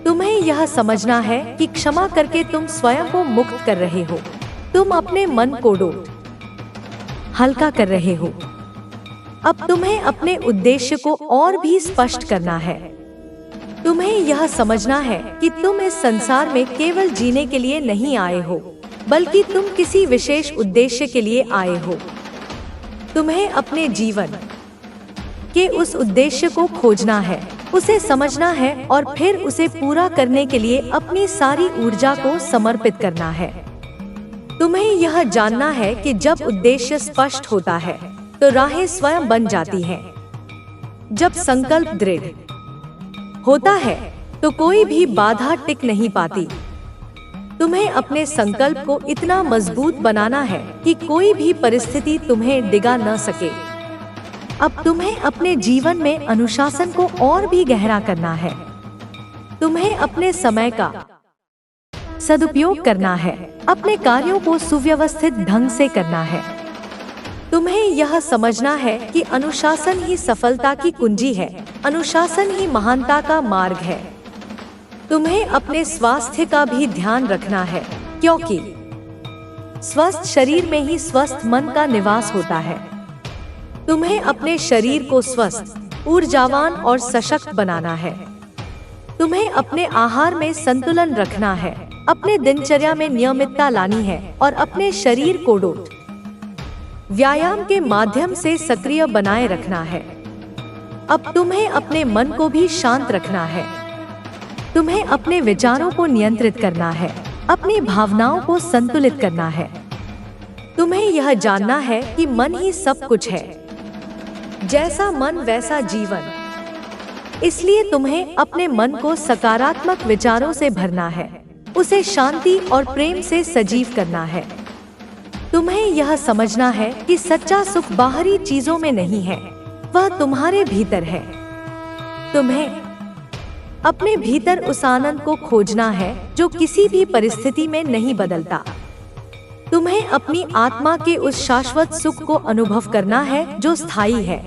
तुम्हें यह समझना है कि क्षमा करके तुम स्वयं को मुक्त कर रहे हो। तुम अपने मन को हल्का कर रहे हो। अब तुम्हें अपने उद्देश्य को और भी स्पष्ट करना है। तुम्हें यह समझना है कि तुम इस संसार में केवल जीने के लिए नहीं आए हो, बल्कि तुम किसी विशेष उद्देश्य के लिए आए हो। तुम्हें अपने जीवन के उस उद्देश्य को खोजना है, उसे समझना है और फिर उसे पूरा करने के लिए अपनी सारी ऊर्जा को समर्पित करना है। तुम्हें यह जानना है कि जब उद्देश्य स्पष्ट होता है तो राहें स्वयं बन जाती हैं। जब संकल्प दृढ़ होता है तो कोई भी बाधा टिक नहीं पाती। तुम्हें अपने संकल्प को इतना मजबूत बनाना है कि कोई भी परिस्थिति तुम्हें डिगा न सके। अब तुम्हें अपने जीवन में अनुशासन को और भी गहरा करना है। तुम्हें अपने समय का सदुपयोग करना है, अपने कार्यों को सुव्यवस्थित ढंग से करना है। तुम्हें यह समझना है कि अनुशासन ही सफलता की कुंजी है, अनुशासन ही महानता का मार्ग है। तुम्हें अपने स्वास्थ्य का भी ध्यान रखना है, क्योंकि स्वस्थ शरीर में ही स्वस्थ मन का निवास होता है। तुम्हें अपने शरीर को स्वस्थ, ऊर्जावान और सशक्त बनाना है। तुम्हें अपने आहार में संतुलन रखना है, अपने दिनचर्या में नियमितता लानी है और अपने शरीर को व्यायाम के माध्यम से सक्रिय बनाए रखना है। अब तुम्हें अपने मन को भी शांत रखना है। तुम्हें अपने विचारों को नियंत्रित करना है, अपनी भावनाओं को संतुलित करना है। तुम्हें यह जानना है कि मन ही सब कुछ है। जैसा मन वैसा जीवन। इसलिए तुम्हें अपने मन को सकारात्मक विचारों से भरना है, उसे शांति और प्रेम से सजीव करना है। तुम्हें यह समझना है कि सच्चा सुख बाहरी चीजों में नहीं है, वह तुम्हारे भीतर है। तुम्हें अपने भीतर उस आनंद को खोजना है जो किसी भी परिस्थिति में नहीं बदलता। तुम्हें अपनी आत्मा के उस शाश्वत सुख को अनुभव करना है जो स्थायी है।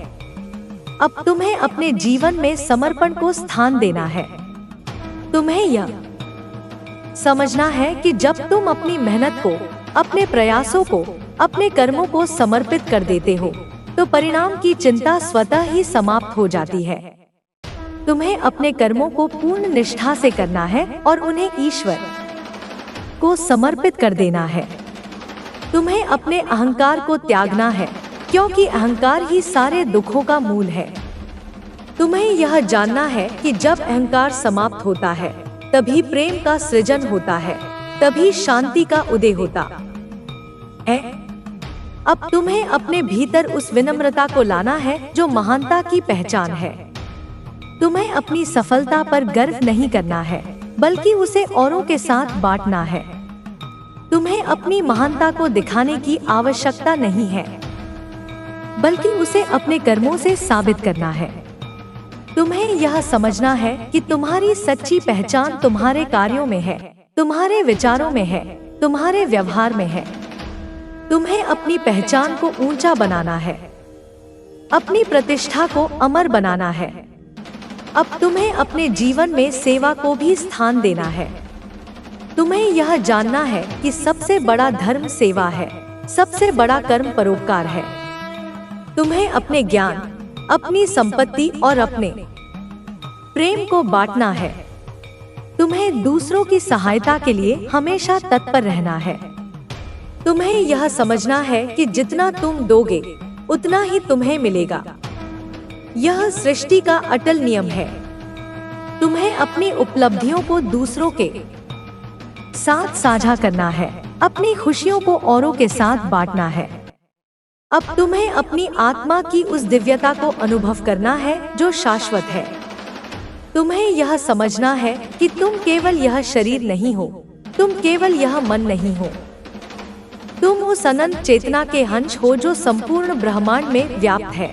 अब तुम्हें अपने जीवन में समर्पण को स्थान देना है। तुम्हें यह समझना है कि जब तुम अपनी मेहनत को, अपने प्रयासों को, अपने कर्मों को समर्पित कर देते हो तो परिणाम की चिंता स्वतः ही समाप्त हो जाती है। तुम्हें अपने कर्मों को पूर्ण निष्ठा से करना है और उन्हें ईश्वर को समर्पित कर देना है। तुम्हें अपने अहंकार को त्यागना है, क्योंकि अहंकार ही सारे दुखों का मूल है। तुम्हें यह जानना है कि जब अहंकार समाप्त होता है तभी प्रेम का सृजन होता है, तभी शांति का उदय होता है। अब तुम्हें अपने भीतर उस विनम्रता को लाना है जो महानता की पहचान है। तुम्हें अपनी सफलता पर गर्व नहीं करना है, बल्कि उसे औरों के साथ बांटना है। तुम्हें अपनी महानता को दिखाने की आवश्यकता नहीं है, बल्कि उसे अपने कर्मों से साबित करना है। तुम्हें यह समझना है कि तुम्हारी सच्ची पहचान तुम्हारे कार्यों में है, तुम्हारे विचारों में है, तुम्हारे व्यवहार में है। तुम्हें अपनी पहचान को ऊंचा बनाना है, अपनी प्रतिष्ठा को अमर बनाना है। अब तुम्हें अपने जीवन में सेवा को भी स्थान देना है। तुम्हें यह जानना है कि सबसे बड़ा धर्म सेवा है, सबसे बड़ा कर्म परोपकार है। तुम्हें अपने ज्ञान, अपनी संपत्ति और अपने प्रेम को बांटना है। तुम्हें दूसरों की सहायता के लिए हमेशा तत्पर रहना है। तुम्हें यह समझना है कि जितना तुम दोगे उतना ही तुम्हें मिलेगा। यह सृष्टि का अटल नियम है। तुम्हें अपनी उपलब्धियों को दूसरों के साथ साझा करना है, अपनी खुशियों को औरों के साथ बांटना है। अब तुम्हें अपनी आत्मा की उस दिव्यता को अनुभव करना है जो शाश्वत है। तुम्हें यह समझना है कि तुम केवल यह शरीर नहीं हो, तुम केवल यह मन नहीं हो। तुम उस अनंत चेतना के अंश हो जो संपूर्ण ब्रह्मांड में व्याप्त है।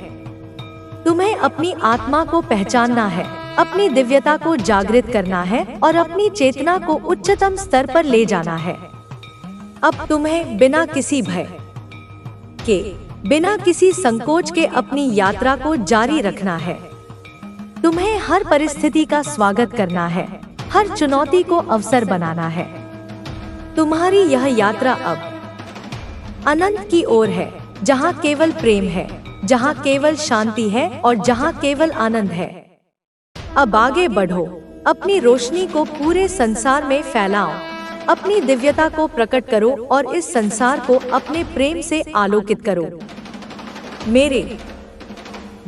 तुम्हें अपनी आत्मा को पहचानना है, अपनी दिव्यता को जागृत करना है और अपनी चेतना को उच्चतम स्तर पर ले जाना है। अब तुम्हें बिना किसी भय के, बिना किसी संकोच के अपनी यात्रा को जारी रखना है। तुम्हें हर परिस्थिति का स्वागत करना है, हर चुनौती को अवसर बनाना है। तुम्हारी यह यात्रा अब अनंत की ओर है, जहाँ केवल प्रेम है, जहाँ केवल शांति है और जहाँ केवल आनंद है। अब आगे बढ़ो, अपनी रोशनी को पूरे संसार में फैलाओ, अपनी दिव्यता को प्रकट करो और इस संसार को अपने प्रेम से आलोकित करो। मेरे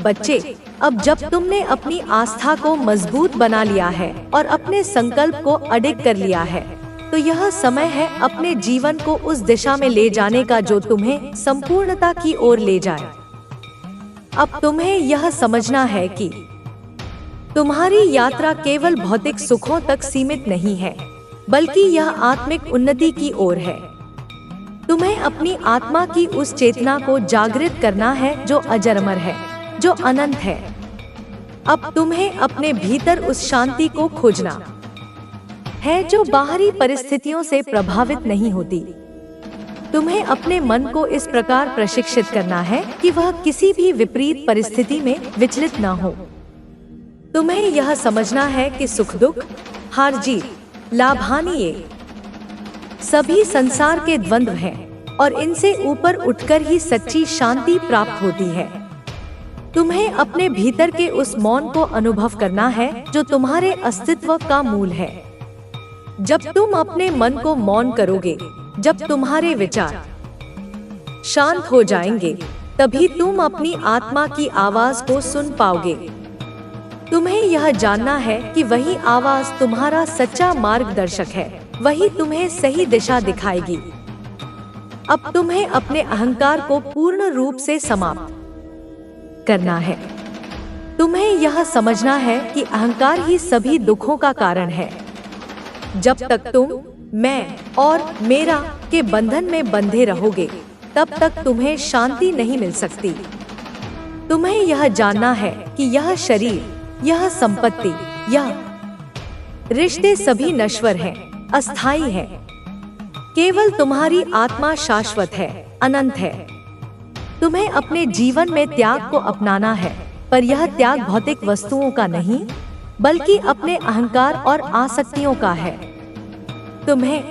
बच्चे, अब जब तुमने अपनी आस्था को मजबूत बना लिया है और अपने संकल्प को अडिग कर लिया है, तो यह समय है अपने जीवन को उस दिशा में ले जाने का जो तुम्हें संपूर्णता की ओर ले जाए। अब तुम्हें यह समझना है कि तुम्हारी यात्रा केवल भौतिक सुखों तक सीमित नहीं है, बल्कि यह आत्मिक उन्नति की ओर है। तुम्हें अपनी आत्मा की उस चेतना को जागृत करना है जो अजरमर है, जो अनंत है। अब तुम्हें अपने भीतर उस शांति को खोजना है जो बाहरी परिस्थितियों से प्रभावित नहीं होती। तुम्हें अपने मन को इस प्रकार प्रशिक्षित करना है कि वह किसी भी विपरीत परिस्थिति में विचलित न हो। तुम्हें यह समझना है कि सुख दुख, हार जीत, लाभ हानि ये सभी संसार के द्वंद्व हैं और इनसे ऊपर उठकर ही सच्ची शांति प्राप्त होती है। तुम्हें अपने भीतर के उस मौन को अनुभव करना है जो तुम्हारे अस्तित्व का मूल है। जब तुम अपने मन को मौन करोगे, जब तुम्हारे विचार शांत हो जाएंगे, तभी तुम अपनी आत्मा की आवाज को सुन पाओगे। तुम्हें यह जानना है कि वही आवाज तुम्हारा सच्चा मार्गदर्शक है, वही तुम्हें सही दिशा दिखाएगी। अब तुम्हें अपने अहंकार को पूर्ण रूप से समाप्त करना है। तुम्हें यह समझना है कि अहंकार ही सभी दुखों का कारण है। जब तक तुम मैं और मेरा के बंधन में बंधे रहोगे, तब तक तुम्हें शांति नहीं मिल सकती। तुम्हें यह जानना है कि यह शरीर, यह संपत्ति, यह रिश्ते सभी नश्वर हैं, अस्थायी हैं। केवल तुम्हारी आत्मा शाश्वत है, अनंत है। तुम्हें अपने जीवन में त्याग को अपनाना है, पर यह त्याग भौतिक वस्तुओं का नहीं, बल्कि अपने अहंकार और आसक्तियों का है। तुम्हें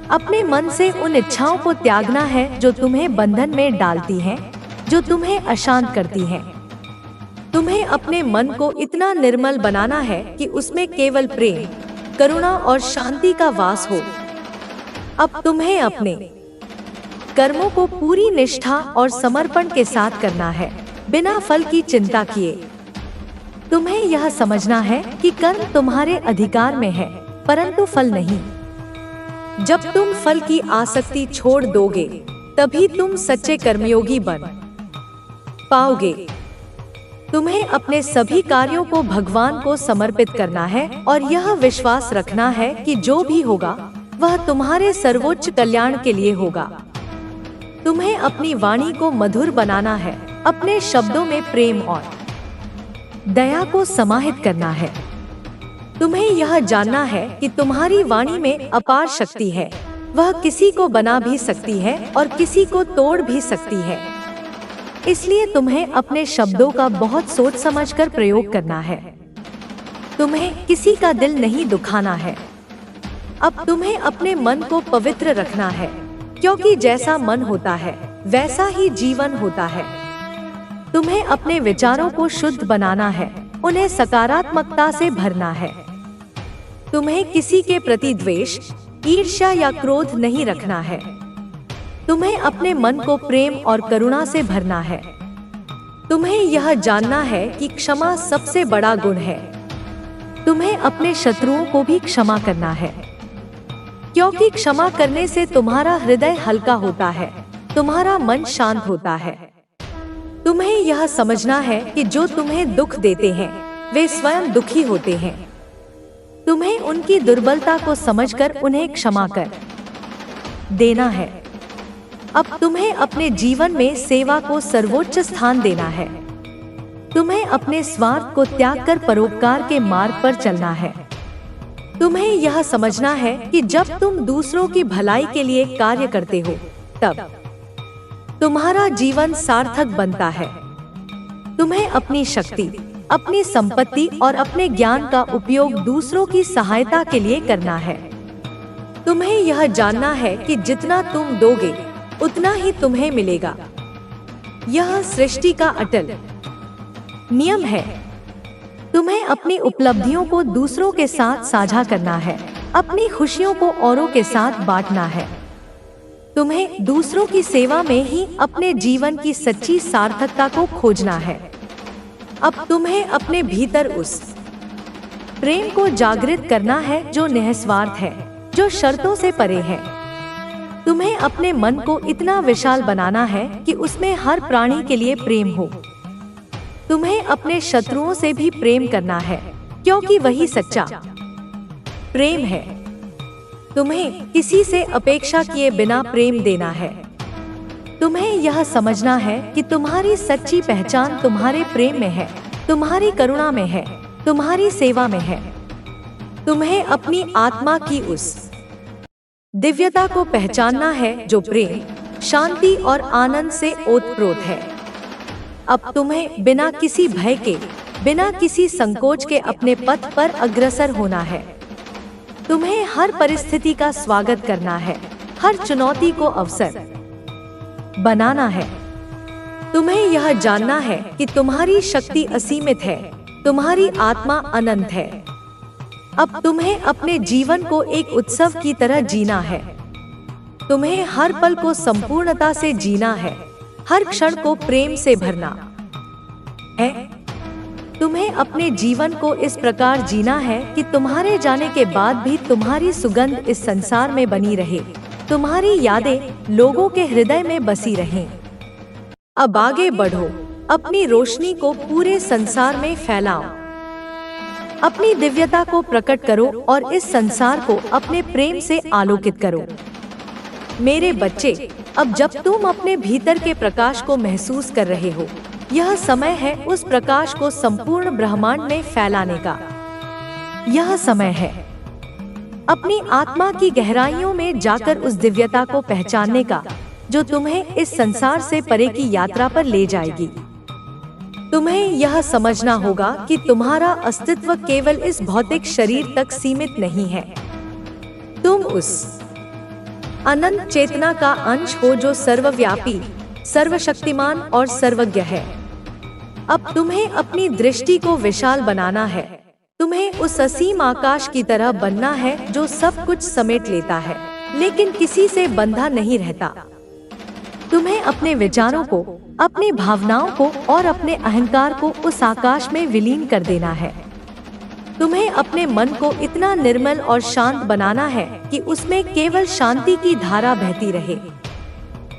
अपने मन से उन इच्छाओं को त्यागना है जो तुम्हें बंधन में डालती हैं, जो तुम्हें अशांत करती हैं। तुम्हें अपने मन को इतना निर्मल बनाना है कि उसमें केवल प्रेम, करुणा और शांति का वास हो। अब तुम्हें अपने कर्मों को पूरी निष्ठा और समर्पण के साथ करना है, बिना फल की चिंता किए। तुम्हें यह समझना है कि कर्म तुम्हारे अधिकार में है, परंतु फल नहीं। जब तुम फल की आसक्ति छोड़ दोगे, तभी तुम सच्चे कर्मयोगी बन पाओगे। तुम्हें अपने सभी कार्यों को भगवान को समर्पित करना है और यह विश्वास रखना है कि जो भी होगा वह तुम्हारे सर्वोच्च कल्याण के लिए होगा। तुम्हें अपनी वाणी को मधुर बनाना है, अपने शब्दों में प्रेम और दया को समाहित करना है। तुम्हें यह जानना है कि तुम्हारी वाणी में अपार शक्ति है। वह किसी को बना भी सकती है और किसी को तोड़ भी सकती है। इसलिए तुम्हें अपने शब्दों का बहुत सोच समझकर प्रयोग करना है। तुम्हें किसी का दिल नहीं दुखाना है। अब तुम्हें अपने मन को पवित्र रखना है, क्योंकि जैसा मन होता है वैसा ही जीवन होता है। तुम्हें अपने विचारों को शुद्ध बनाना है, उन्हें सकारात्मकता से भरना है। तुम्हें किसी के प्रति द्वेष, ईर्ष्या या क्रोध नहीं रखना है। तुम्हें अपने मन को प्रेम और करुणा से भरना है। तुम्हें यह जानना है कि क्षमा सबसे बड़ा गुण है। तुम्हें अपने शत्रुओं को भी क्षमा करना है, क्योंकि क्षमा करने से तुम्हारा हृदय हल्का होता है, तुम्हारा मन शांत होता है। तुम्हें यह समझना है कि जो तुम्हें दुख देते हैं वे स्वयं दुखी होते हैं। तुम्हें उनकी दुर्बलता को समझकर उन्हें क्षमा कर देना है। अब तुम्हें अपने जीवन में सेवा को सर्वोच्च स्थान देना है। तुम्हें अपने स्वार्थ को त्याग कर परोपकार के मार्ग पर चलना है। तुम्हें यह समझना है कि जब तुम दूसरों की भलाई के लिए कार्य करते हो तब तुम्हारा जीवन सार्थक बनता है। तुम्हें अपनी शक्ति, अपनी संपत्ति और अपने ज्ञान का उपयोग दूसरों की सहायता के लिए करना है। तुम्हें यह जानना है कि जितना तुम दोगे उतना ही तुम्हें मिलेगा। यह सृष्टि का अटल नियम है। तुम्हें अपनी उपलब्धियों को दूसरों के साथ साझा करना है, अपनी खुशियों को औरों के साथ बांटना है। तुम्हें दूसरों की सेवा में ही अपने जीवन की सच्ची सार्थकता को खोजना है। अब तुम्हें अपने भीतर उस प्रेम को जागृत करना है जो निस्वार्थ है, जो शर्तों से परे है। तुम्हें अपने मन को इतना विशाल बनाना है कि उसमें हर प्राणी के लिए प्रेम हो। तुम्हें अपने शत्रुओं से भी प्रेम करना है, क्योंकि वही सच्चा प्रेम है। तुम्हें किसी से अपेक्षा किए बिना प्रेम देना है। तुम्हें यह समझना है कि तुम्हारी सच्ची पहचान तुम्हारे प्रेम में है, तुम्हारी करुणा में है, तुम्हारी सेवा में है। तुम्हें अपनी आत्मा की उस दिव्यता को पहचानना है जो प्रेम, शांति और आनंद से ओतप्रोत है। अब तुम्हें बिना किसी भय के, बिना किसी संकोच के अपने पथ पर अग्रसर होना है। तुम्हें हर परिस्थिति का स्वागत करना है, हर चुनौती को अवसर बनाना है। तुम्हें यह जानना है कि तुम्हारी शक्ति असीमित है, तुम्हारी आत्मा अनंत है। अब तुम्हें अपने जीवन को एक उत्सव की तरह जीना है। तुम्हें हर पल को संपूर्णता से जीना है, हर क्षण को प्रेम से भरना है। तुम्हें अपने जीवन को इस प्रकार जीना है कि तुम्हारे जाने के बाद भी तुम्हारी सुगंध इस संसार में बनी रहे, तुम्हारी यादें लोगों के हृदय में बसी रहें। अब आगे बढ़ो, अपनी रोशनी को पूरे संसार में फैलाओ, अपनी दिव्यता को प्रकट करो और इस संसार को अपने प्रेम से आलोकित करो। मेरे बच्चे, अब जब तुम अपने भीतर के प्रकाश को महसूस कर रहे हो, यह समय है उस प्रकाश को संपूर्ण ब्रह्मांड में फैलाने का। यह समय है अपनी आत्मा की गहराइयों में जाकर उस दिव्यता को पहचानने का, जो तुम्हें इस संसार से परे की यात्रा पर ले जाएगी। तुम्हें यह समझना होगा कि तुम्हारा अस्तित्व केवल इस भौतिक शरीर तक सीमित नहीं है। तुम उस अनंत चेतना का अंश हो जो सर्वव्यापी, सर्वशक्तिमान और सर्वज्ञ है। अब तुम्हें अपनी दृष्टि को विशाल बनाना है। तुम्हें उस असीम आकाश की तरह बनना है जो सब कुछ समेट लेता है, लेकिन किसी से बंधा नहीं रहता। तुम्हें अपने विचारों को, अपनी भावनाओं को और अपने अहंकार को उस आकाश में विलीन कर देना है। तुम्हें अपने मन को इतना निर्मल और शांत बनाना है कि उसमें केवल शांति की धारा बहती रहे।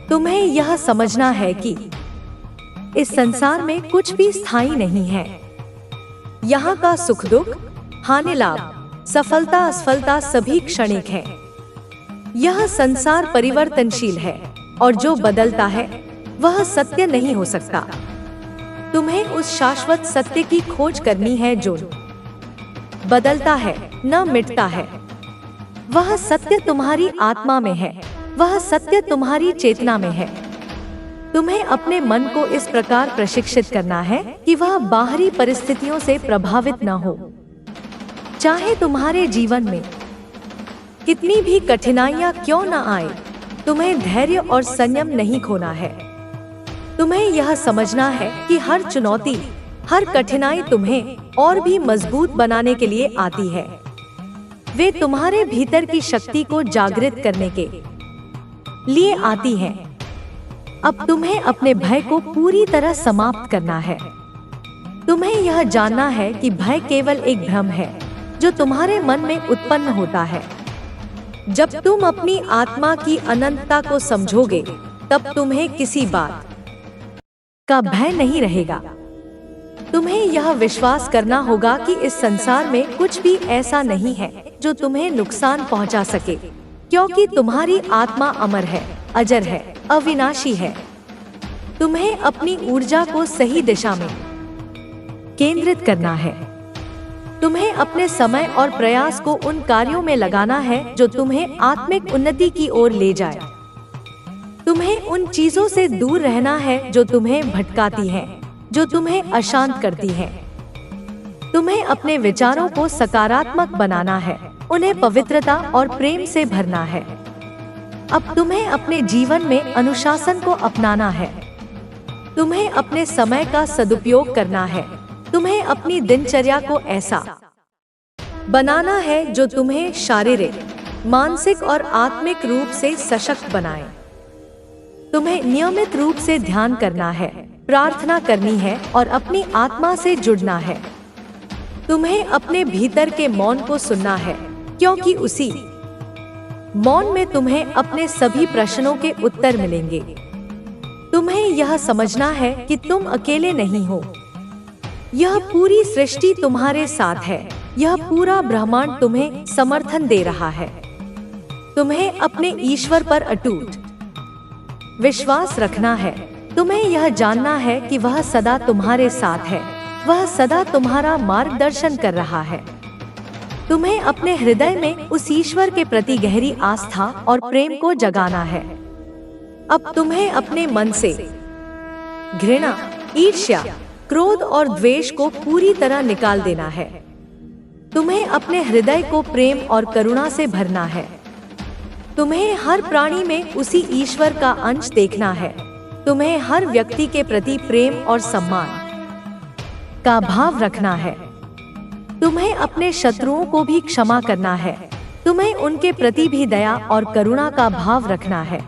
तुम्हें यह समझना है कि इस संसार में कुछ भी स्थायी नहीं है। यहाँ का सुख दुख, हानि लाभ, सफलता असफलता सभी क्षणिक है। यह संसार परिवर्तनशील है और जो बदलता है वह सत्य नहीं हो सकता। तुम्हें उस शाश्वत सत्य की खोज करनी है जो बदलता है, न मिटता है। वह सत्य तुम्हारी आत्मा में है, वह सत्य तुम्हारी चेतना में है। तुम्हें अपने मन को इस प्रकार प्रशिक्षित करना है कि वह बाहरी परिस्थितियों से प्रभावित न हो। चाहे तुम्हारे जीवन में कितनी भी कठिनाइयां क्यों न आए, तुम्हें धैर्य और संयम नहीं खोना है। तुम्हें यह समझना है कि हर चुनौती, हर कठिनाई तुम्हें और भी मजबूत बनाने के लिए आती है। वे तुम्हारे भीतर की शक्ति को जागृत करने के लिए आती हैं। अब तुम्हें अपने भय को पूरी तरह समाप्त करना है। तुम्हें यह जानना है कि भय केवल एक भ्रम है जो तुम्हारे मन में उत्पन्न होता है। जब तुम अपनी आत्मा की अनंतता को समझोगे, तब तुम्हें किसी बात का भय नहीं रहेगा। तुम्हें यह विश्वास करना होगा कि इस संसार में कुछ भी ऐसा नहीं है जो तुम्हें नुकसान पहुंचा सके, क्योंकि तुम्हारी आत्मा अमर है, अजर है, अविनाशी है। तुम्हें अपनी ऊर्जा को सही दिशा में केंद्रित करना है। तुम्हें अपने समय और प्रयास को उन कार्यों में लगाना है जो तुम्हें आत्मिक उन्नति की ओर ले जाए। तुम्हें उन चीजों से दूर रहना है जो तुम्हें भटकाती हैं, जो तुम्हें अशांत करती हैं। तुम्हें अपने विचारों को सकारात्मक बनाना है, उन्हें पवित्रता और प्रेम से भरना है। अब तुम्हें अपने जीवन में अनुशासन को अपनाना है। तुम्हें अपने समय का सदुपयोग करना है। तुम्हें अपनी दिनचर्या को ऐसा बनाना है जो तुम्हें शारीरिक, मानसिक और आत्मिक रूप से सशक्त बनाए। तुम्हें नियमित रूप से ध्यान करना है, प्रार्थना करनी है और अपनी आत्मा से जुड़ना है। तुम्हें अपने भीतर के मौन को सुनना है, क्योंकि उसी मौन में तुम्हें अपने सभी प्रश्नों के उत्तर मिलेंगे। तुम्हें यह समझना है कि तुम अकेले नहीं हो। यह पूरी सृष्टि तुम्हारे साथ है। यह पूरा ब्रह्मांड तुम्हें समर्थन दे रहा है। तुम्हें अपने ईश्वर पर अटूट विश्वास रखना है। तुम्हें यह जानना है कि वह सदा तुम्हारे साथ है, वह सदा तुम्हारा मार्गदर्शन कर रहा है। तुम्हें अपने हृदय में उस ईश्वर के प्रति गहरी आस्था और प्रेम को जगाना है। अब तुम्हें अपने मन से घृणा, ईर्ष्या, क्रोध और द्वेष को पूरी तरह निकाल देना है। तुम्हें अपने हृदय को प्रेम और करुणा से भरना है। तुम्हें हर प्राणी में उसी ईश्वर का अंश देखना है। तुम्हें हर व्यक्ति के प्रति प्रेम और सम्मान का भाव रखना है। तुम्हें अपने शत्रुओं को भी क्षमा करना है। तुम्हें उनके प्रति भी दया और करुणा का भाव रखना है।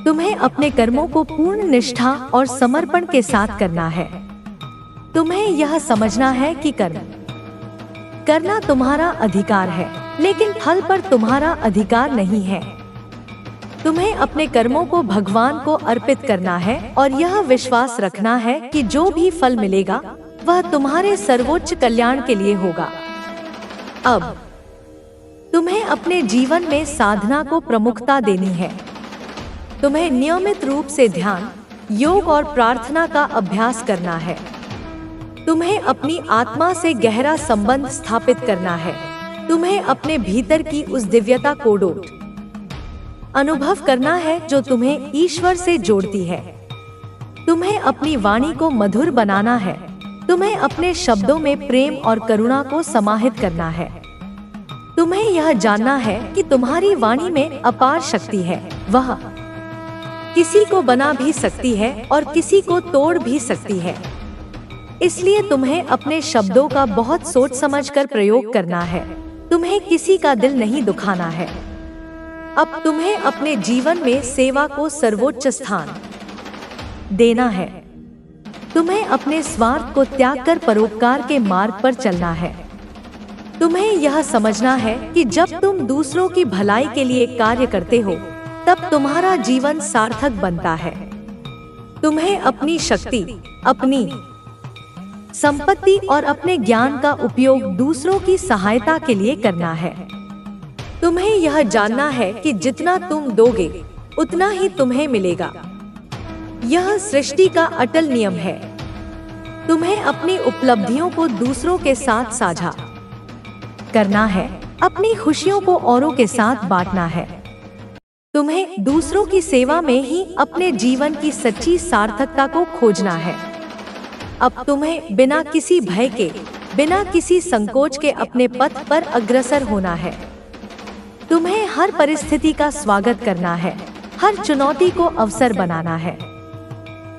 तुम्हें अपने कर्मों को पूर्ण निष्ठा और समर्पण के साथ करना है। तुम्हें यह समझना है कि कर्म करना तुम्हारा अधिकार है, लेकिन फल पर तुम्हारा अधिकार नहीं है। तुम्हें अपने कर्मों को भगवान को अर्पित करना है और यह विश्वास रखना है कि जो भी फल मिलेगा वह तुम्हारे सर्वोच्च कल्याण के लिए होगा। अब तुम्हें अपने जीवन में साधना को प्रमुखता देनी है। तुम्हें नियमित रूप से ध्यान, योग और प्रार्थना का अभ्यास करना है। तुम्हें अपनी आत्मा से गहरा संबंध स्थापित करना है। तुम्हें अपने भीतर की उस दिव्यता को अनुभव करना है जो तुम्हें ईश्वर से जोड़ती है। तुम्हें अपनी वाणी को मधुर बनाना है। तुम्हें अपने शब्दों में प्रेम और करुणा को समाहित करना है। तुम्हें यह जानना है कि तुम्हारी वाणी में अपार शक्ति है। वह किसी को बना भी सकती है और किसी को तोड़ भी सकती है। इसलिए तुम्हें अपने शब्दों का बहुत सोच समझकर प्रयोग करना है। तुम्हें किसी का दिल नहीं दुखाना है। अब तुम्हें अपने जीवन में सेवा को सर्वोच्च स्थान देना है। तुम्हें अपने स्वार्थ को त्याग कर परोपकार के मार्ग पर चलना है। तुम्हें यह समझना है कि जब तुम दूसरों की भलाई के लिए कार्य करते हो, तब तुम्हारा जीवन सार्थक बनता है। तुम्हें अपनी शक्ति, अपनी संपत्ति और अपने ज्ञान का उपयोग दूसरों की सहायता के लिए करना है। तुम्हें यह जानना है कि जितना तुम दोगे उतना ही तुम्हें मिलेगा। यह सृष्टि का अटल नियम है। तुम्हें अपनी उपलब्धियों को दूसरों के साथ साझा करना है, अपनी खुशियों को औरों के साथ बांटना है। तुम्हें दूसरों की सेवा में ही अपने जीवन की सच्ची सार्थकता को खोजना है। अब तुम्हें बिना किसी भय के, बिना किसी संकोच के अपने पथ पर अग्रसर होना है। तुम्हें हर परिस्थिति का स्वागत करना है, हर चुनौती को अवसर बनाना है।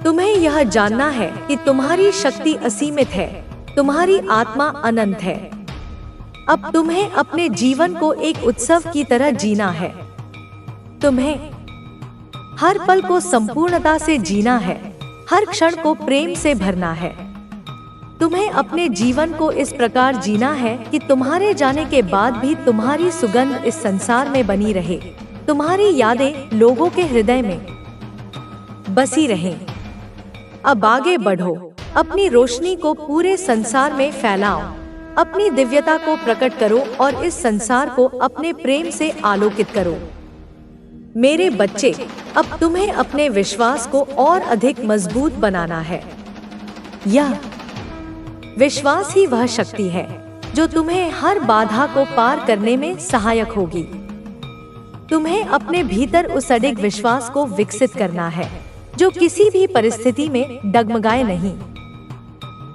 तुम्हें यह जानना है कि तुम्हारी शक्ति असीमित है, तुम्हारी आत्मा अनंत है। अब तुम्हें अपने जीवन को एक उत्सव की तरह जीना है। तुम्हें हर पल को संपूर्णता से जीना है, हर क्षण को प्रेम से भरना है। तुम्हें अपने जीवन को इस प्रकार जीना है कि तुम्हारे जाने के बाद भी तुम्हारी सुगंध इस संसार में बनी रहे, तुम्हारी यादें लोगों के हृदय में बसी रहें। अब आगे बढ़ो, अपनी रोशनी को पूरे संसार में फैलाओ, अपनी दिव्यता को प्रकट करो और इस संसार को अपने प्रेम से आलोकित करो। मेरे बच्चे, अब तुम्हें अपने विश्वास को और अधिक मजबूत बनाना है। यह विश्वास ही वह शक्ति है जो तुम्हें हर बाधा को पार करने में सहायक होगी। तुम्हें अपने भीतर उस अडिग विश्वास को विकसित करना है जो किसी भी परिस्थिति में डगमगाए नहीं।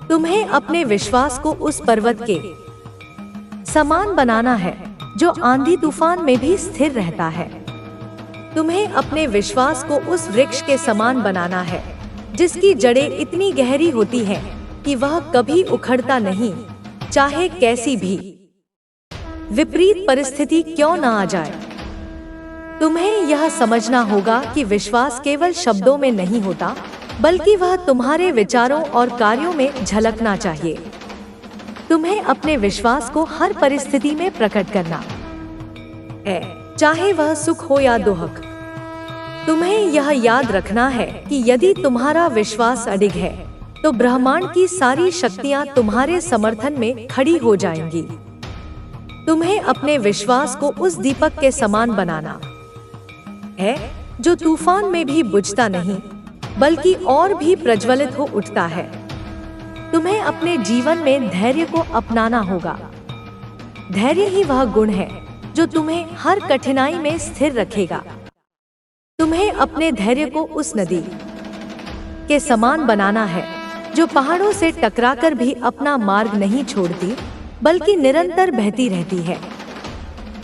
तुम्हें अपने विश्वास को उस पर्वत के समान बनाना है जो आंधी तूफान में भी स्थिर रहता है। तुम्हें अपने विश्वास को उस वृक्ष के समान बनाना है जिसकी जड़ें इतनी गहरी होती हैं कि वह कभी उखड़ता नहीं, चाहे कैसी भी विपरीत परिस्थिति क्यों न आ जाए। तुम्हें यह समझना होगा कि विश्वास केवल शब्दों में नहीं होता, बल्कि वह तुम्हारे विचारों और कार्यों में झलकना चाहिए। तुम्हें अपने विश्वास को हर परिस्थिति में प्रकट करना है, चाहे वह सुख हो या दुख। तुम्हें यह याद रखना है कि यदि तुम्हारा विश्वास अडिग है तो ब्रह्मांड की सारी शक्तियां तुम्हारे समर्थन में खड़ी हो जाएंगी। तुम्हें अपने विश्वास को उस दीपक के समान बनाना है जो तूफान में भी बुझता नहीं, बल्कि और भी प्रज्वलित हो उठता है। तुम्हें अपने जीवन में धैर्य को अपनाना होगा। धैर्य ही वह गुण है जो तुम्हें हर कठिनाई में स्थिर रखेगा। तुम्हें अपने धैर्य को उस नदी के समान बनाना है जो पहाड़ों से टकराकर भी अपना मार्ग नहीं छोड़ती, बल्कि निरंतर बहती रहती है।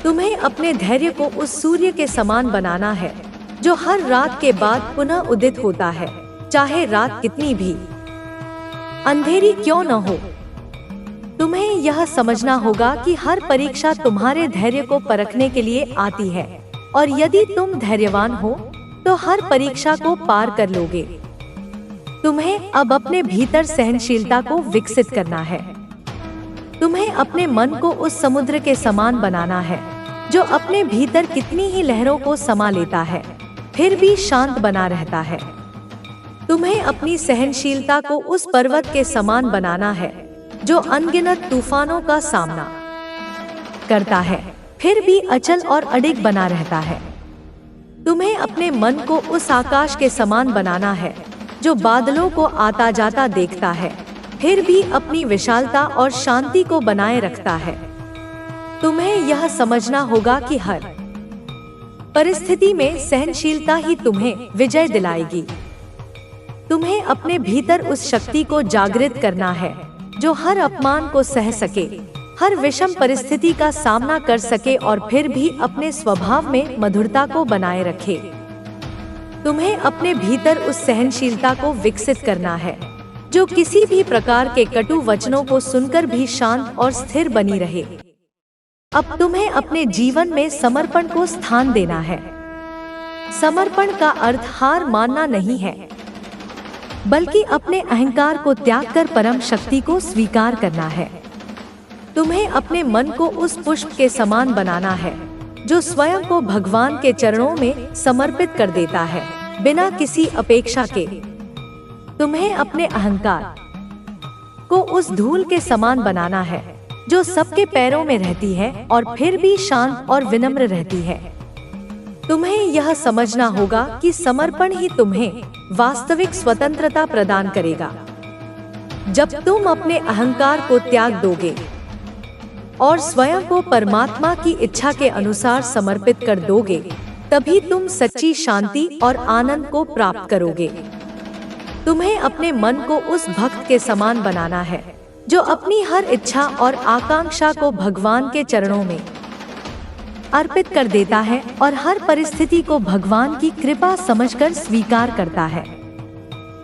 तुम्हें अपने धैर्य को उस सूर्य के समान बनाना है जो हर रात के बाद पुनः उदित होता है, चाहे रात कितनी भी अंधेरी क्यों न हो। तुम्हें यह समझना होगा कि हर परीक्षा तुम्हारे धैर्य को परखने के लिए आती है, और यदि तुम धैर्यवान हो तो हर परीक्षा को पार कर लोगे। तुम्हें अब अपने भीतर सहनशीलता को विकसित करना है। तुम्हें अपने मन को उस समुद्र के समान बनाना है जो अपने भीतर कितनी ही लहरों को समा लेता है, फिर भी शांत बना रहता है। तुम्हें अपनी सहनशीलता को उस पर्वत के समान बनाना है जो अनगिनत तूफानों का सामना करता है, फिर भी अचल और अडिग बना रहता है। तुम्हें अपने मन को उस आकाश के समान बनाना है जो बादलों को आता जाता देखता है, फिर भी अपनी विशालता और शांति को बनाए रखता है। तुम्हें यह समझना होगा कि हर परिस्थिति में सहनशीलता ही तुम्हें विजय दिलाएगी। तुम्हें अपने भीतर उस शक्ति को जागृत करना है जो हर अपमान को सह सके, हर विषम परिस्थिति का सामना कर सके और फिर भी अपने स्वभाव में मधुरता को बनाए रखे। तुम्हें अपने भीतर उस सहनशीलता को विकसित करना है जो किसी भी प्रकार के कटु वचनों को सुनकर भी शांत और स्थिर बनी रहे। अब तुम्हें अपने जीवन में समर्पण को स्थान देना है। समर्पण का अर्थ हार मानना नहीं है, बल्कि अपने अहंकार को त्याग कर परम शक्ति को स्वीकार करना है। तुम्हें अपने मन को उस पुष्प के समान बनाना है जो स्वयं को भगवान के चरणों में समर्पित कर देता है, बिना किसी अपेक्षा के। तुम्हें अपने अहंकार को उस धूल के समान बनाना है जो सबके पैरों में रहती है और फिर भी शांत और विनम्र रहती है। तुम्हें यह समझना होगा कि समर्पण ही तुम्हें वास्तविक स्वतंत्रता प्रदान करेगा। जब तुम अपने अहंकार को त्याग दोगे और स्वयं को परमात्मा की इच्छा के अनुसार समर्पित कर दोगे, तभी तुम सच्ची शांति और आनंद को प्राप्त करोगे। तुम्हें अपने मन को उस भक्त के समान बनाना है जो अपनी हर इच्छा और आकांक्षा को भगवान के चरणों में अर्पित कर देता है और हर परिस्थिति को भगवान की कृपा समझकर स्वीकार करता है।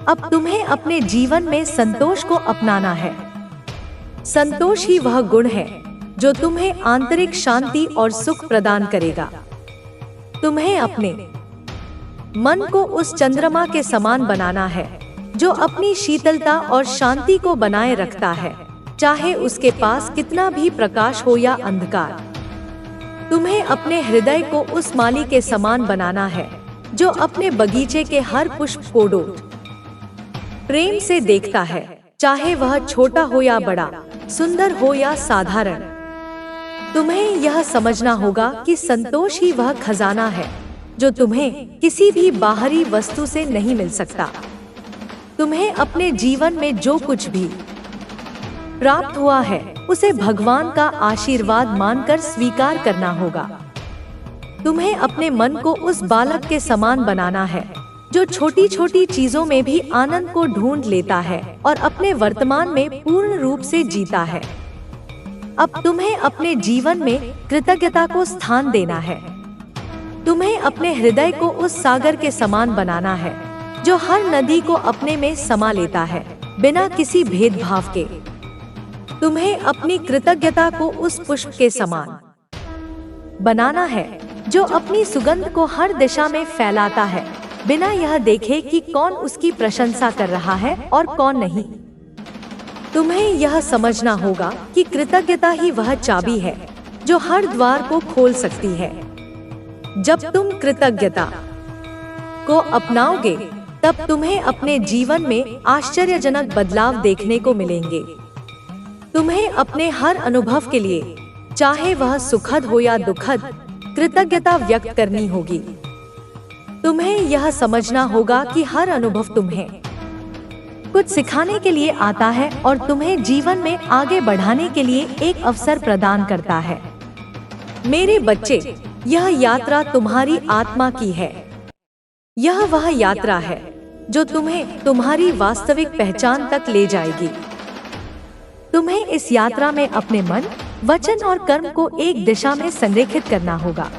अब तुम्हें अपने जीवन में संतोष को अपनाना है। संतोष ही वह गुण है जो तुम्हें आंतरिक शांति और सुख प्रदान करेगा। तुम्हें अपने मन को उस चंद्रमा के समान बनाना है जो अपनी शीतलता और शांति को बनाए रखता है, चाहे उसके पास कितना भी प्रकाश हो या अंधकार। तुम्हें अपने हृदय को उस माली के समान बनाना है जो अपने बगीचे के हर पुष्प को डोट प्रेम से देखता है, चाहे वह छोटा हो या बड़ा, सुंदर हो या साधारण। तुम्हें यह समझना होगा कि संतोष ही वह खजाना है जो तुम्हें किसी भी बाहरी वस्तु से नहीं मिल सकता। तुम्हें अपने जीवन में जो कुछ भी प्राप्त हुआ है उसे भगवान का आशीर्वाद मानकर स्वीकार करना होगा। तुम्हें अपने मन को उस बालक के समान बनाना है जो छोटी छोटी चीजों में भी आनंद को ढूंढ लेता है और अपने वर्तमान में पूर्ण रूप से जीता है। अब तुम्हें अपने जीवन में कृतज्ञता को स्थान देना है। तुम्हें अपने हृदय को उस सागर के समान बनाना है जो हर नदी को अपने में समा लेता है, बिना किसी भेदभाव के। तुम्हें अपनी कृतज्ञता को उस पुष्प के समान बनाना है जो अपनी सुगंध को हर दिशा में फैलाता है, बिना यह देखे कि कौन उसकी प्रशंसा कर रहा है और कौन नहीं। तुम्हें यह समझना होगा कि कृतज्ञता ही वह चाबी है जो हर द्वार को खोल सकती है। जब तुम कृतज्ञता को अपनाओगे, तब तुम्हें अपने जीवन में आश्चर्यजनक बदलाव देखने को मिलेंगे। तुम्हें अपने हर अनुभव के लिए, चाहे वह सुखद हो या दुखद, कृतज्ञता व्यक्त करनी होगी। तुम्हें यह समझना होगा कि हर अनुभव तुम्हें कुछ सिखाने के लिए आता है और तुम्हें जीवन में आगे बढ़ाने के लिए एक अवसर प्रदान करता है। मेरे बच्चे, यह यात्रा तुम्हारी आत्मा की है। यह वह यात्रा है जो तुम्हें तुम्हारी वास्तविक पहचान तक ले जाएगी। तुम्हें इस यात्रा में अपने मन, वचन और कर्म को एक दिशा में संरेखित करना होगा।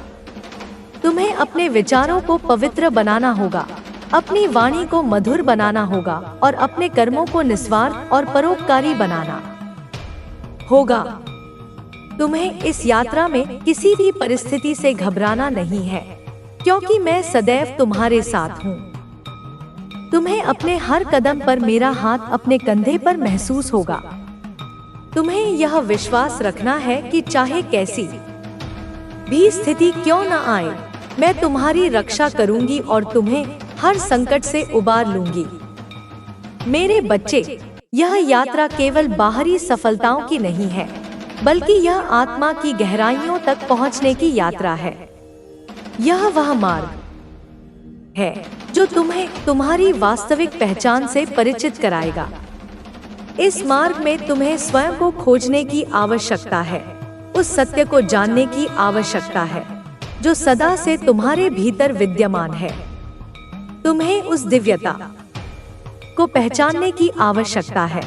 तुम्हें अपने विचारों को पवित्र बनाना होगा, अपनी वाणी को मधुर बनाना होगा और अपने कर्मों को निस्वार्थ और परोपकारी बनाना होगा। तुम्हें इस यात्रा में किसी भी परिस्थिति से घबराना नहीं है, क्योंकि मैं सदैव तुम्हारे साथ हूँ। तुम्हें अपने हर कदम पर मेरा हाथ अपने कंधे पर महसूस होगा। तुम्हें यह विश्वास रखना है कि चाहे कैसी भी स्थिति क्यों न आए, मैं तुम्हारी रक्षा करूंगी और तुम्हें हर संकट से उबार लूंगी। मेरे बच्चे, यह यात्रा केवल बाहरी सफलताओं की नहीं है, बल्कि यह आत्मा की गहराइयों तक पहुंचने की यात्रा है। यह वह मार्ग है जो तुम्हें तुम्हारी वास्तविक पहचान से परिचित कराएगा। इस मार्ग में तुम्हें स्वयं को खोजने की आवश्यकता है, उस सत्य को जानने की आवश्यकता है जो सदा से तुम्हारे भीतर विद्यमान है। तुम्हें उस दिव्यता को पहचानने की आवश्यकता है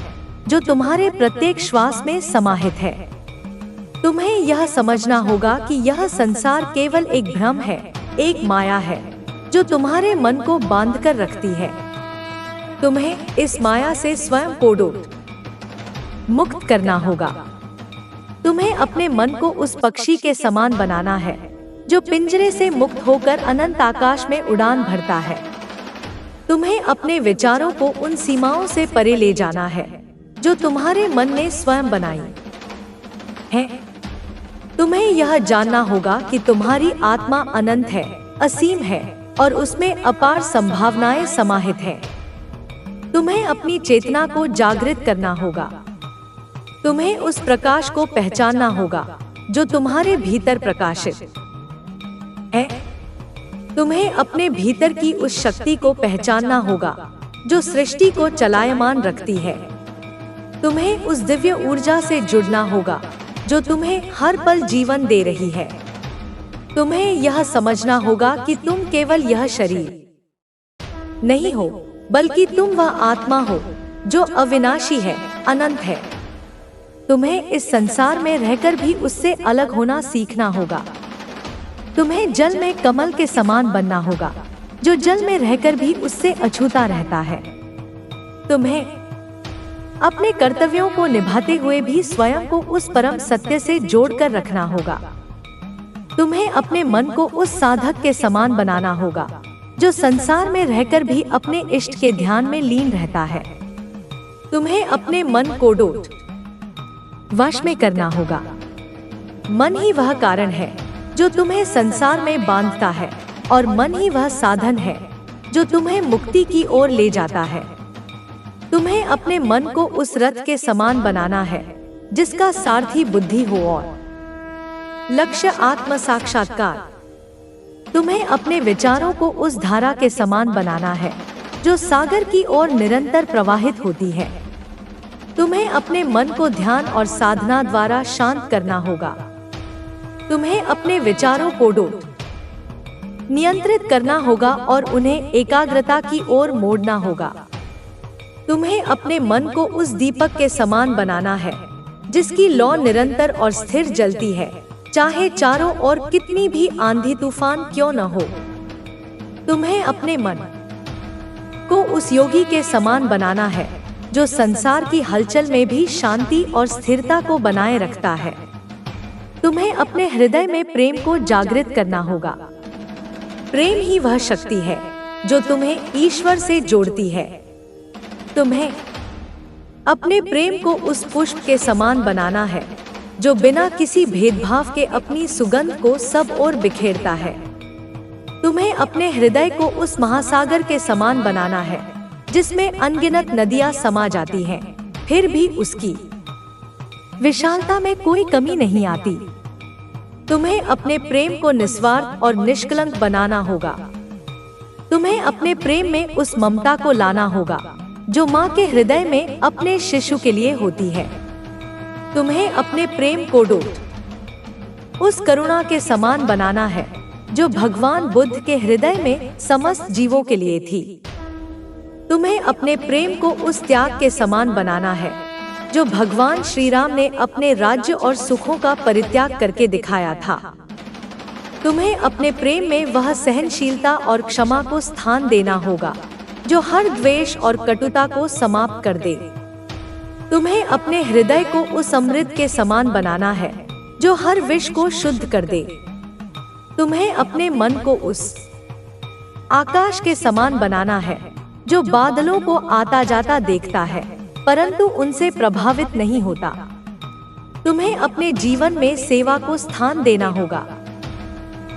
जो तुम्हारे प्रत्येक श्वास में समाहित है। तुम्हें यह समझना होगा कि यह संसार केवल एक भ्रम है, एक माया है जो तुम्हारे मन को बांध कर रखती है। तुम्हें इस माया से स्वयं को मुक्त करना होगा। तुम्हें अपने मन को उस पक्षी के समान बनाना है जो पिंजरे से मुक्त होकर अनंत आकाश में उड़ान भरता है। तुम्हें अपने विचारों को उन सीमाओं से परे ले जाना है जो तुम्हारे मन ने स्वयं बनाई है। तुम्हें यह जानना होगा कि तुम्हारी आत्मा अनंत है, असीम है और उसमें अपार संभावनाएं समाहित हैं। तुम्हें अपनी चेतना को जागृत करना होगा। तुम्हें उस प्रकाश को पहचानना होगा जो तुम्हारे भीतर प्रकाशित है। तुम्हें अपने भीतर की उस शक्ति को पहचानना होगा जो सृष्टि को चलायमान रखती है। तुम्हें उस दिव्य ऊर्जा से जुड़ना होगा जो तुम्हें हर पल जीवन दे रही है। तुम्हें यह समझना होगा कि तुम केवल यह शरीर नहीं हो, बल्कि तुम वह आत्मा हो जो अविनाशी है, अनंत है। तुम्हें इस संसार में रहकर भी उससे अलग होना सीखना होगा। तुम्हें जल में कमल के समान बनना होगा जो जल में रहकर भी उससे अछूता रहता है। तुम्हें अपने कर्तव्यों को निभाते हुए भी स्वयं को उस परम सत्य से जोड़कर रखना होगा। तुम्हें अपने मन को उस साधक के समान बनाना होगा जो संसार में रहकर भी अपने इष्ट के ध्यान में लीन रहता है। तुम्हें अपने मन को डोट वश में करना होगा। मन ही वह कारण है जो तुम्हें संसार में बांधता है और मन ही वह साधन है जो तुम्हें मुक्ति की ओर ले जाता है। तुम्हें अपने मन को उस रथ के समान बनाना है जिसका सारथी बुद्धि हो और लक्ष्य आत्म साक्षात्कार। तुम्हें अपने विचारों को उस धारा के समान बनाना है जो सागर की ओर निरंतर प्रवाहित होती है। तुम्हें अपने मन को ध्यान और साधना द्वारा शांत करना होगा। तुम्हें अपने विचारों को नियंत्रित करना होगा और उन्हें एकाग्रता की ओर मोड़ना होगा। तुम्हें अपने मन को उस दीपक के समान बनाना है जिसकी लौ निरंतर और स्थिर जलती है, चाहे चारों ओर कितनी भी आंधी तूफान क्यों न हो। तुम्हें अपने मन को उस योगी के समान बनाना है जो संसार की हलचल में भी शांति और स्थिरता को बनाए रखता है। तुम्हें अपने हृदय में प्रेम को जागृत करना होगा। प्रेम ही वह शक्ति है जो तुम्हें ईश्वर से जोड़ती है। तुम्हें अपने प्रेम को उस पुष्प के समान बनाना है जो बिना किसी भेदभाव के अपनी सुगंध को सब ओर बिखेरता है। तुम्हें अपने हृदय को उस महासागर के समान बनाना है जिसमें अनगिनत नदियां समा जाती हैं, फिर भी उसकी विशालता में कोई कमी नहीं आती। तुम्हें अपने प्रेम को निस्वार्थ और निष्कलंक बनाना होगा। तुम्हें अपने प्रेम में उस ममता को लाना होगा जो माँ के हृदय में अपने शिशु के लिए होती है। तुम्हें अपने प्रेम को उस करुणा के समान बनाना है जो भगवान बुद्ध के हृदय में समस्त जीवों के लिए थी। तुम्हें अपने प्रेम को उस त्याग के समान बनाना है जो भगवान श्री राम ने अपने राज्य और सुखों का परित्याग करके दिखाया था। तुम्हें अपने प्रेम में वह सहनशीलता और क्षमा को स्थान देना होगा जो हर द्वेष और कटुता को समाप्त कर दे। तुम्हें अपने हृदय को उस अमृत के समान बनाना है जो हर विष को शुद्ध कर दे। तुम्हें अपने मन को उस आकाश के समान बनाना है जो बादलों को आता जाता देखता है परंतु उनसे प्रभावित नहीं होता। तुम्हें अपने जीवन में सेवा को स्थान देना होगा।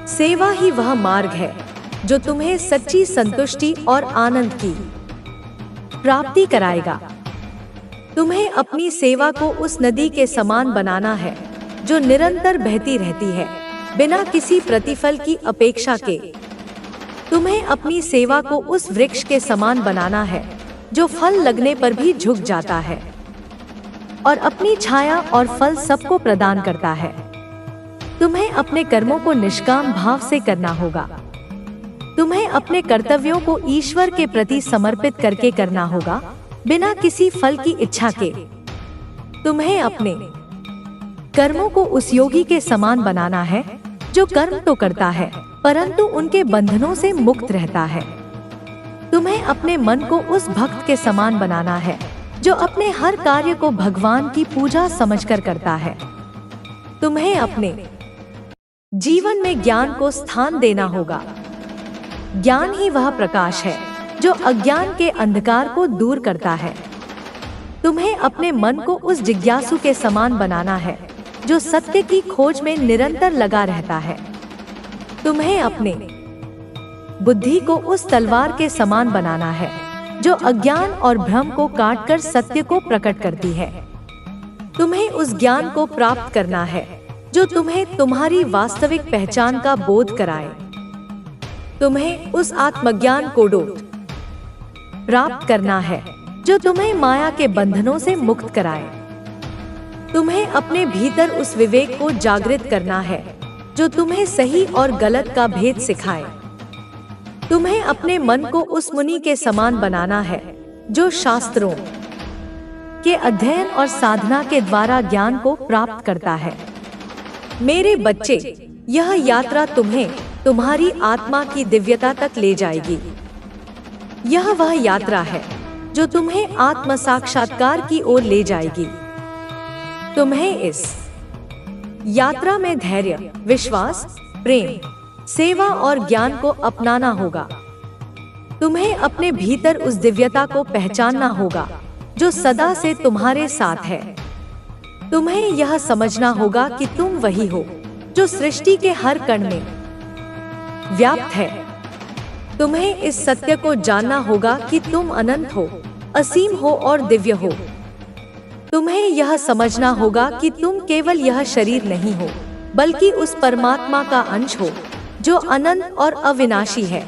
सेवा ही वह मार्ग है जो तुम्हें सच्ची संतुष्टि और आनंद की प्राप्ति कराएगा। तुम्हें अपनी सेवा को उस नदी के समान बनाना है जो निरंतर बहती रहती है बिना किसी प्रतिफल की अपेक्षा के। तुम्हें अपनी सेवा को उस वृक्ष के समान बनाना है जो फल लगने पर भी झुक जाता है और अपनी छाया और फल सबको प्रदान करता है। तुम्हें अपने कर्मों को निष्काम भाव से करना होगा। तुम्हें अपने कर्तव्यों को ईश्वर के प्रति समर्पित करके करना होगा बिना किसी फल की इच्छा के। तुम्हें अपने कर्मों को उस योगी के समान बनाना है जो कर्म तो करता है परंतु उनके बंधनों से मुक्त रहता है। तुम्हें अपने मन को उस भक्त के समान बनाना है जो अपने हर कार्य को भगवान की पूजा समझकर करता है। तुम्हें अपने जीवन में ज्ञान को स्थान देना होगा। ज्ञान ही वह प्रकाश है जो अज्ञान के अंधकार को दूर करता है। तुम्हें अपने मन को उस जिज्ञासु के समान बनाना है जो सत्य की खोज में निरंतर लगा रहता है। तुम्हें अपने बुद्धि को उस तलवार के समान बनाना है जो अज्ञान और भ्रम को काटकर सत्य को प्रकट करती है। तुम्हें उस ज्ञान को प्राप्त करना है जो तुम्हें तुम्हारी वास्तविक पहचान का बोध कराए। तुम्हें उस आत्मज्ञान को प्राप्त करना है जो तुम्हें माया के बंधनों से मुक्त कराए। तुम्हें अपने भीतर उस विवेक को जागृत करना है जो तुम्हें सही और गलत का भेद सिखाए। तुम्हें अपने मन को उस मुनि के समान बनाना है जो शास्त्रों के अध्ययन और साधना के द्वारा ज्ञान को प्राप्त करता है। मेरे बच्चे, यह यात्रा तुम्हें तुम्हारी आत्मा की दिव्यता तक ले जाएगी। यह वह यात्रा है जो तुम्हें आत्म साक्षात्कार की ओर ले जाएगी। तुम्हें इस यात्रा में धैर्य, विश्वास, प्रेम, सेवा और ज्ञान को अपनाना होगा। तुम्हें अपने भीतर उस दिव्यता को पहचानना होगा जो सदा से तुम्हारे साथ है। तुम्हें यह समझना होगा कि तुम वही हो जो सृष्टि के हर कण में व्याप्त है। तुम्हें इस सत्य को जानना होगा कि तुम अनंत हो, असीम हो और दिव्य हो। तुम्हें यह समझना होगा कि तुम केवल यह शरीर नहीं हो, बल्कि उस परमात्मा का अंश हो जो अनंत और अविनाशी है।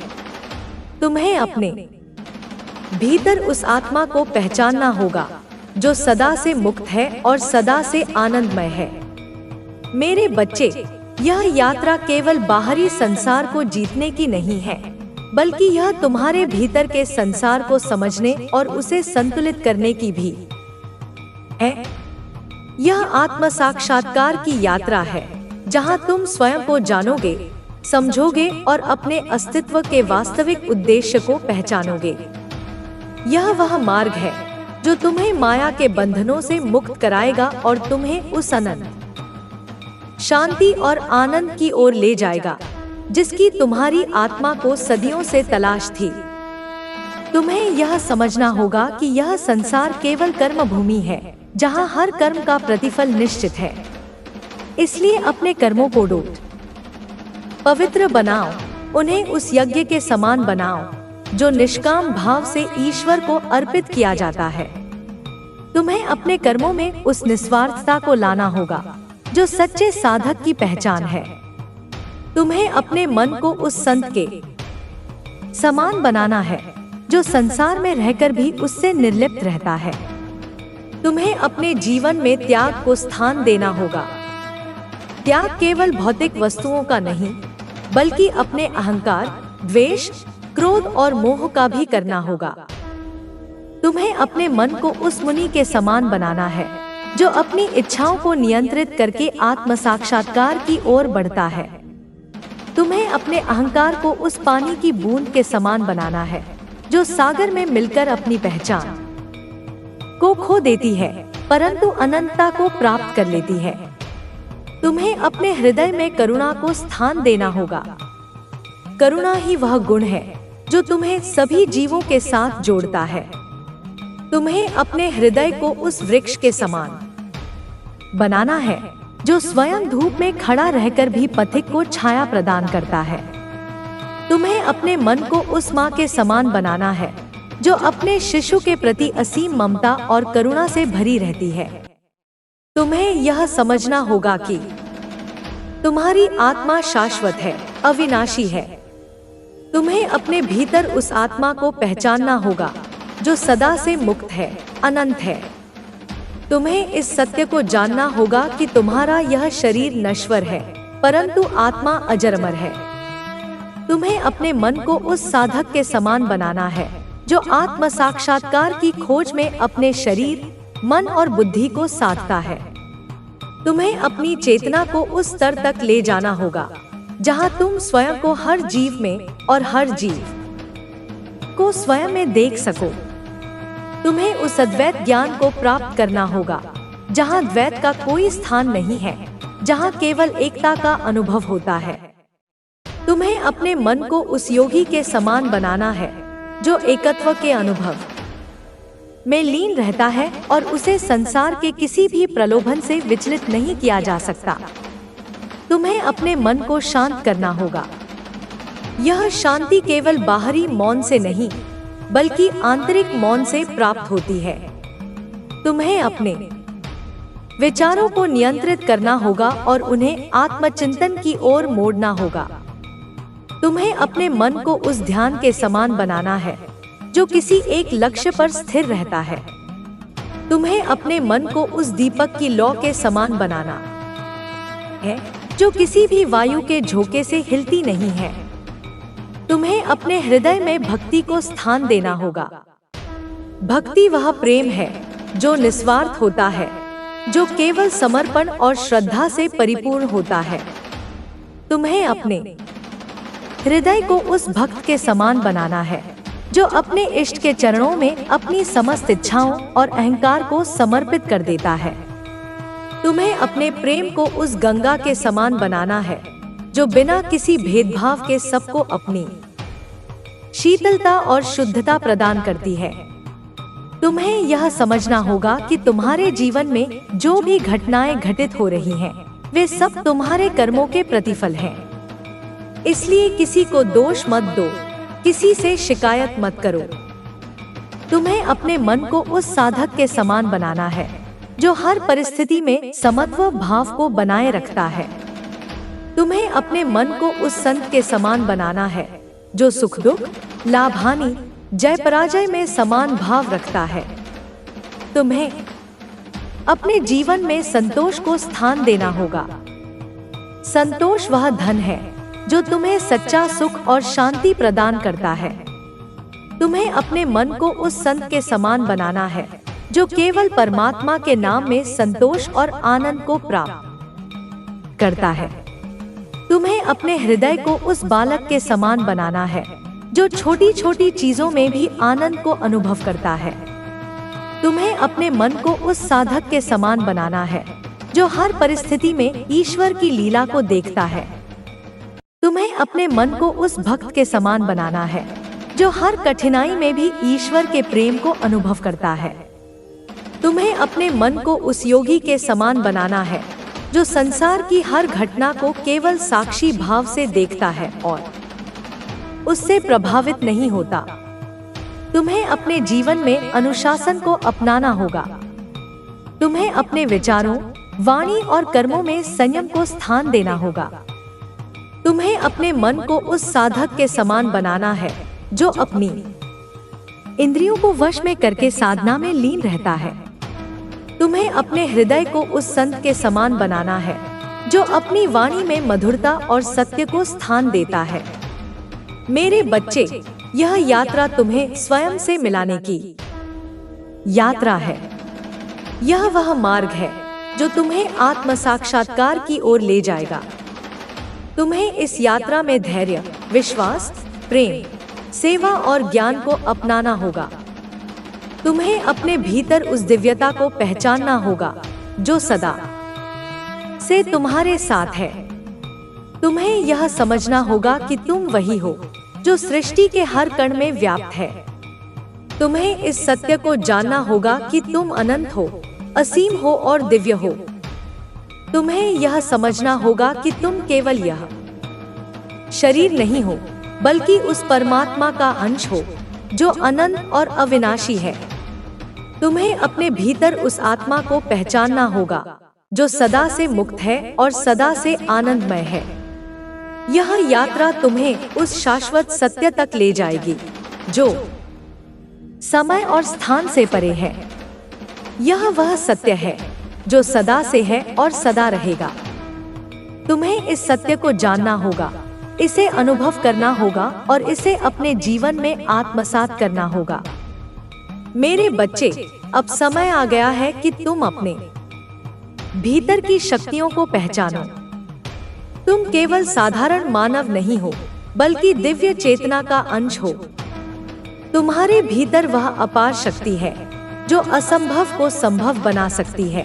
तुम्हें अपने भीतर उस आत्मा को पहचानना होगा जो सदा से मुक्त है और सदा से आनंदमय है। मेरे बच्चे, यह यात्रा केवल बाहरी संसार को जीतने की नहीं है, बल्कि यह तुम्हारे भीतर के संसार को समझने और उसे संतुलित करने की भी है। यह आत्म साक्षात्कार की यात्रा है जहां तुम स्वयं को जानोगे, समझोगे और अपने अस्तित्व के वास्तविक उद्देश्य को पहचानोगे। यह वह मार्ग है जो तुम्हें माया के बंधनों से मुक्त कराएगा और तुम्हें उस अनंत शांति और आनंद की ओर ले जाएगा जिसकी तुम्हारी आत्मा को सदियों से तलाश थी। तुम्हें यह समझना होगा कि यह संसार केवल कर्म भूमि है जहां हर कर्म का प्रतिफल निश्चित है। इसलिए अपने कर्मों को डोट पवित्र बनाओ, उन्हें उस यज्ञ के समान बनाओ जो निष्काम भाव से ईश्वर को अर्पित किया जाता है। तुम्हें अपने कर्मों में उस निस्वार्थता को लाना होगा जो सच्चे साधक की पहचान है। तुम्हें अपने मन को उस संत के समान बनाना है जो संसार में रहकर भी उससे निर्लिप्त रहता है। तुम्हें अपने जीवन में त्याग को स्थान देना होगा। त्याग केवल भौतिक वस्तुओं का नहीं, बल्कि अपने अहंकार, द्वेष, क्रोध और मोह का भी करना होगा। तुम्हें अपने मन को उस मुनि के समान बनाना है जो अपनी इच्छाओं को नियंत्रित करके आत्म साक्षात्कार की ओर बढ़ता है। तुम्हें अपने अहंकार को उस पानी की बूंद के समान बनाना है जो सागर में मिलकर अपनी पहचान को खो देती है, परंतु अनंतता को प्राप्त कर लेती है। तुम्हें अपने हृदय में करुणा को स्थान देना होगा। करुणा ही वह गुण है जो तुम्हें सभी जीवों के साथ जोड़ता है। तुम्हें अपने हृदय को उस वृक्ष के समान बनाना है जो स्वयं धूप में खड़ा रहकर भी पथिक को छाया प्रदान करता है। तुम्हें अपने मन को उस माँ के समान बनाना है जो अपने शिशु के प्रति असीम ममता और करुणा से भरी रहती है। तुम्हें यह समझना होगा कि तुम्हारी आत्मा शाश्वत है, अविनाशी है। तुम्हें अपने भीतर उस आत्मा को पहचानना होगा जो सदा से मुक्त है, अनंत है। तुम्हें इस सत्य को जानना होगा कि तुम्हारा यह शरीर नश्वर है, परंतु आत्मा अजरमर है। तुम्हें अपने मन को उस साधक के समान बनाना है जो आत्म साक्षात्कार की खोज में अपने शरीर, मन और बुद्धि को साधता है। तुम्हें अपनी चेतना को उस स्तर तक ले जाना होगा जहां तुम स्वयं को हर जीव में और हर जीव को स्वयं में देख सको। तुम्हें उस अद्वैत ज्ञान को प्राप्त करना होगा जहां द्वैत का कोई स्थान नहीं है, जहां केवल एकता का अनुभव होता है। तुम्हें अपने मन को उस योगी के समान बनाना है जो एकत्व के अनुभव में लीन रहता है और उसे संसार के किसी भी प्रलोभन से विचलित नहीं किया जा सकता। तुम्हें अपने मन को शांत करना होगा। यह शांति केवल बाहरी मौन से नहीं, बल्कि आंतरिक मौन से प्राप्त होती है। तुम्हें अपने विचारों को नियंत्रित करना होगा और उन्हें आत्मचिंतन की ओर मोड़ना होगा। तुम्हें अपने मन को उस ध्यान के समान बनाना है जो किसी एक लक्ष्य पर स्थिर रहता है। तुम्हें अपने मन को उस दीपक की लौ के समान बनाना है, जो किसी भी वायु के झोंके से हिलती नहीं है। तुम्हें अपने हृदय में भक्ति को स्थान देना होगा। भक्ति वह प्रेम है जो निस्वार्थ होता है, जो केवल समर्पण और श्रद्धा से परिपूर्ण होता है। तुम्हें अपने हृदय को उस भक्त के समान बनाना है, जो अपने इष्ट के चरणों में अपनी समस्त इच्छाओं और अहंकार को समर्पित कर देता है। तुम्हें अपने प्रेम को उस गंगा के समान बनाना है, जो बिना किसी भेदभाव के सबको अपनी शीतलता और शुद्धता प्रदान करती है। तुम्हें यह समझना होगा कि तुम्हारे जीवन में जो भी घटनाएं घटित हो रही हैं, वे सब तुम्हारे कर्मों के प्रतिफल हैं। इसलिए किसी को दोष मत दो, किसी से शिकायत मत करो। तुम्हें अपने मन को उस साधक के समान बनाना है, जो हर परिस्थिति में समत्व भाव को बनाए रखता है। तुम्हें अपने मन को उस संत के समान बनाना है, जो सुख दुख, लाभ हानि, जय पराजय में समान भाव रखता है। तुम्हें अपने जीवन में संतोष को स्थान देना होगा। संतोष वह धन है जो तुम्हें सच्चा सुख और शांति प्रदान करता है। तुम्हें अपने मन को उस संत के समान बनाना है, जो केवल परमात्मा के नाम में संतोष और आनंद को प्राप्त करता है। तुम्हें अपने हृदय को उस बालक के समान बनाना है, जो छोटी छोटी चीजों में भी आनंद को अनुभव करता है। तुम्हें अपने मन को उस साधक के समान बनाना है, जो हर परिस्थिति में ईश्वर की लीला को देखता है। तुम्हें अपने मन को उस भक्त के समान बनाना है, जो हर कठिनाई में भी ईश्वर के प्रेम को अनुभव करता है। तुम्हें अपने मन को उस योगी के समान बनाना है, जो संसार की हर घटना को केवल साक्षी भाव से देखता है और उससे प्रभावित नहीं होता। तुम्हें अपने जीवन में अनुशासन को अपनाना होगा। तुम्हें अपने विचारों, वाणी और कर्मों में संयम को स्थान देना होगा। तुम्हें अपने मन को उस साधक के समान बनाना है, जो अपनी इंद्रियों को वश में करके साधना में लीन रहता है। तुम्हें अपने हृदय को उस संत के समान बनाना है, जो अपनी वाणी में मधुरता और सत्य को स्थान देता है। मेरे बच्चे, यह यात्रा तुम्हें स्वयं से मिलाने की यात्रा है। यह वह मार्ग है जो तुम्हें आत्म साक्षात्कार की ओर ले जाएगा। तुम्हें इस यात्रा में धैर्य, विश्वास, प्रेम, सेवा और ज्ञान को अपनाना होगा। तुम्हें अपने भीतर उस दिव्यता को पहचानना होगा, जो सदा से तुम्हारे साथ है। तुम्हें यह समझना होगा कि तुम वही हो, जो सृष्टि के हर कण में व्याप्त है। तुम्हें इस सत्य को जानना होगा कि तुम अनंत हो, असीम हो और दिव्य हो। तुम्हें यह समझना होगा कि तुम केवल यह शरीर नहीं हो, बल्कि उस परमात्मा का अंश हो, जो अनंत और अविनाशी है। तुम्हें अपने भीतर उस आत्मा को पहचानना होगा, जो सदा से मुक्त है और सदा से आनंदमय है। यह यात्रा तुम्हें उस शाश्वत सत्य तक ले जाएगी, जो समय और स्थान से परे है। यह वह सत्य है जो सदा से है और सदा रहेगा। तुम्हें इस सत्य को जानना होगा, इसे अनुभव करना होगा और इसे अपने जीवन में आत्मसात करना होगा। मेरे बच्चे, अब समय आ गया है कि तुम अपने भीतर की शक्तियों को पहचानो। तुम केवल साधारण मानव नहीं हो, बल्कि दिव्य चेतना का अंश हो। तुम्हारे भीतर वह अपार शक्ति है जो असंभव को संभव बना सकती है।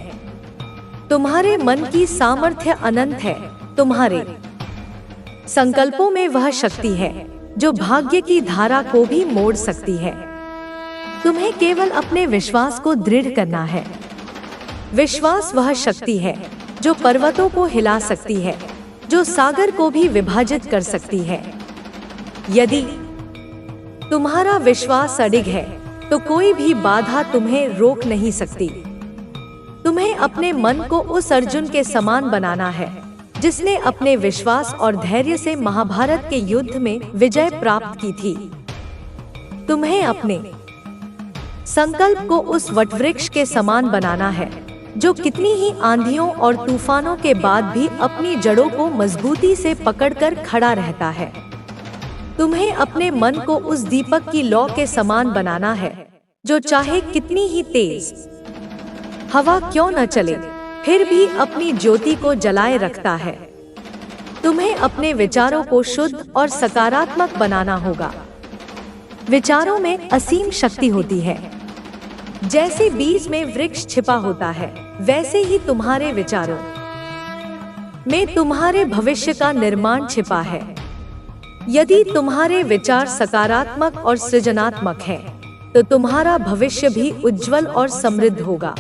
तुम्हारे मन की सामर्थ्य अनंत है। तुम्हारे संकल्पों में वह शक्ति है जो भाग्य की धारा को भी मोड़ सकती है। तुम्हें केवल अपने विश्वास को दृढ़ करना है। विश्वास वह शक्ति है जो पर्वतों को हिला सकती है, जो सागर को भी विभाजित कर सकती है। यदि तुम्हारा विश्वास अडिग है, तो कोई भी बाधा तुम्हें रोक नहीं सकती। तुम्हें अपने मन को उस अर्जुन के समान बनाना है, जिसने अपने विश्वास और धैर्य से महाभारत के युद्ध में विजय प्राप्त की थी। तुम्हें अपने संकल्प को उस वटवृक्ष के समान बनाना है जो कितनी ही आंधियों और तूफानों के बाद भी अपनी जड़ों को मजबूती से पकड़कर खड़ा रहता है। तुम्हें अपने मन को उस दीपक की लौ के समान बनाना है जो चाहे कितनी ही तेज हवा क्यों न चले फिर भी अपनी ज्योति को जलाए रखता है। तुम्हें अपने विचारों को शुद्ध और सकारात्मक बनाना होगा। विचारों में असीम शक्ति होती है। जैसे बीज में वृक्ष छिपा होता है, वैसे ही तुम्हारे विचारों में तुम्हारे भविष्य का निर्माण छिपा है। यदि तुम्हारे विचार सकारात्मक और सृजनात्मक हैं, तो तुम्हारा भविष्य भी उज्जवल और समृद्ध होगा।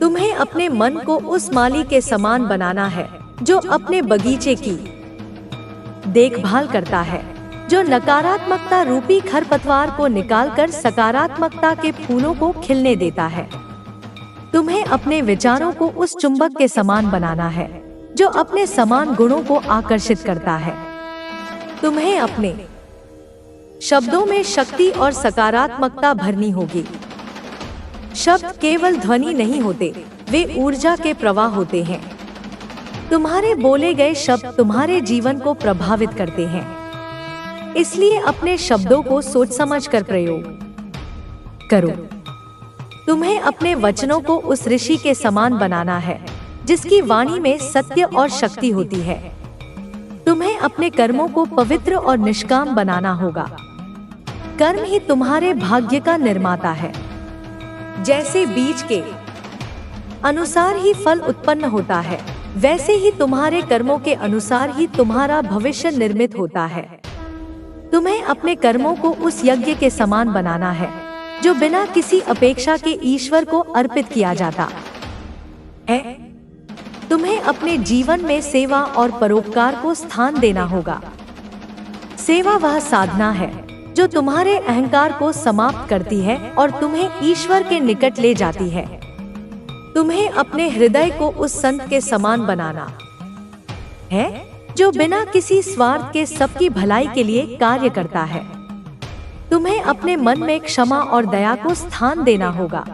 तुम्हें अपने मन को उस माली के समान बनाना है जो अपने बगीचे की देखभाल करता है, जो नकारात्मकता रूपी खरपतवार को निकालकर सकारात्मकता के फूलों को खिलने देता है। तुम्हें अपने विचारों को उस चुंबक के समान बनाना है जो अपने समान गुणों को आकर्षित करता है। तुम्हें अपने शब्दों में शक्ति और सकारात्मकता भरनी होगी। शब्द केवल ध्वनि नहीं होते, वे ऊर्जा के प्रवाह होते हैं। तुम्हारे बोले गए शब्द तुम्हारे जीवन को प्रभावित करते हैं। इसलिए अपने शब्दों को सोच समझकर प्रयोग करो। तुम्हें अपने वचनों को उस ऋषि के समान बनाना है जिसकी वाणी में सत्य और शक्ति होती है। तुम्हें अपने कर्मों को पवित्र और निष्काम बनाना होगा। कर्म ही तुम्हारे भाग्य का निर्माता है। जैसे बीज के अनुसार ही फल उत्पन्न होता है, वैसे ही तुम्हारे कर्मों के अनुसार ही तुम्हारा भविष्य निर्मित होता है। तुम्हें अपने कर्मों को उस यज्ञ के समान बनाना है जो बिना किसी अपेक्षा के ईश्वर को अर्पित किया जाता है। तुम्हें अपने जीवन में सेवा और परोपकार को स्थान देना होगा। सेवा वह साधना है जो तुम्हारे अहंकार को समाप्त करती है और तुम्हें ईश्वर के निकट ले जाती है। तुम्हें अपने हृदय को उस संत के समान बनाना है जो बिना किसी स्वार्थ के सबकी भलाई के लिए कार्य करता है। तुम्हें अपने मन में क्षमा और दया को स्थान देना होगा।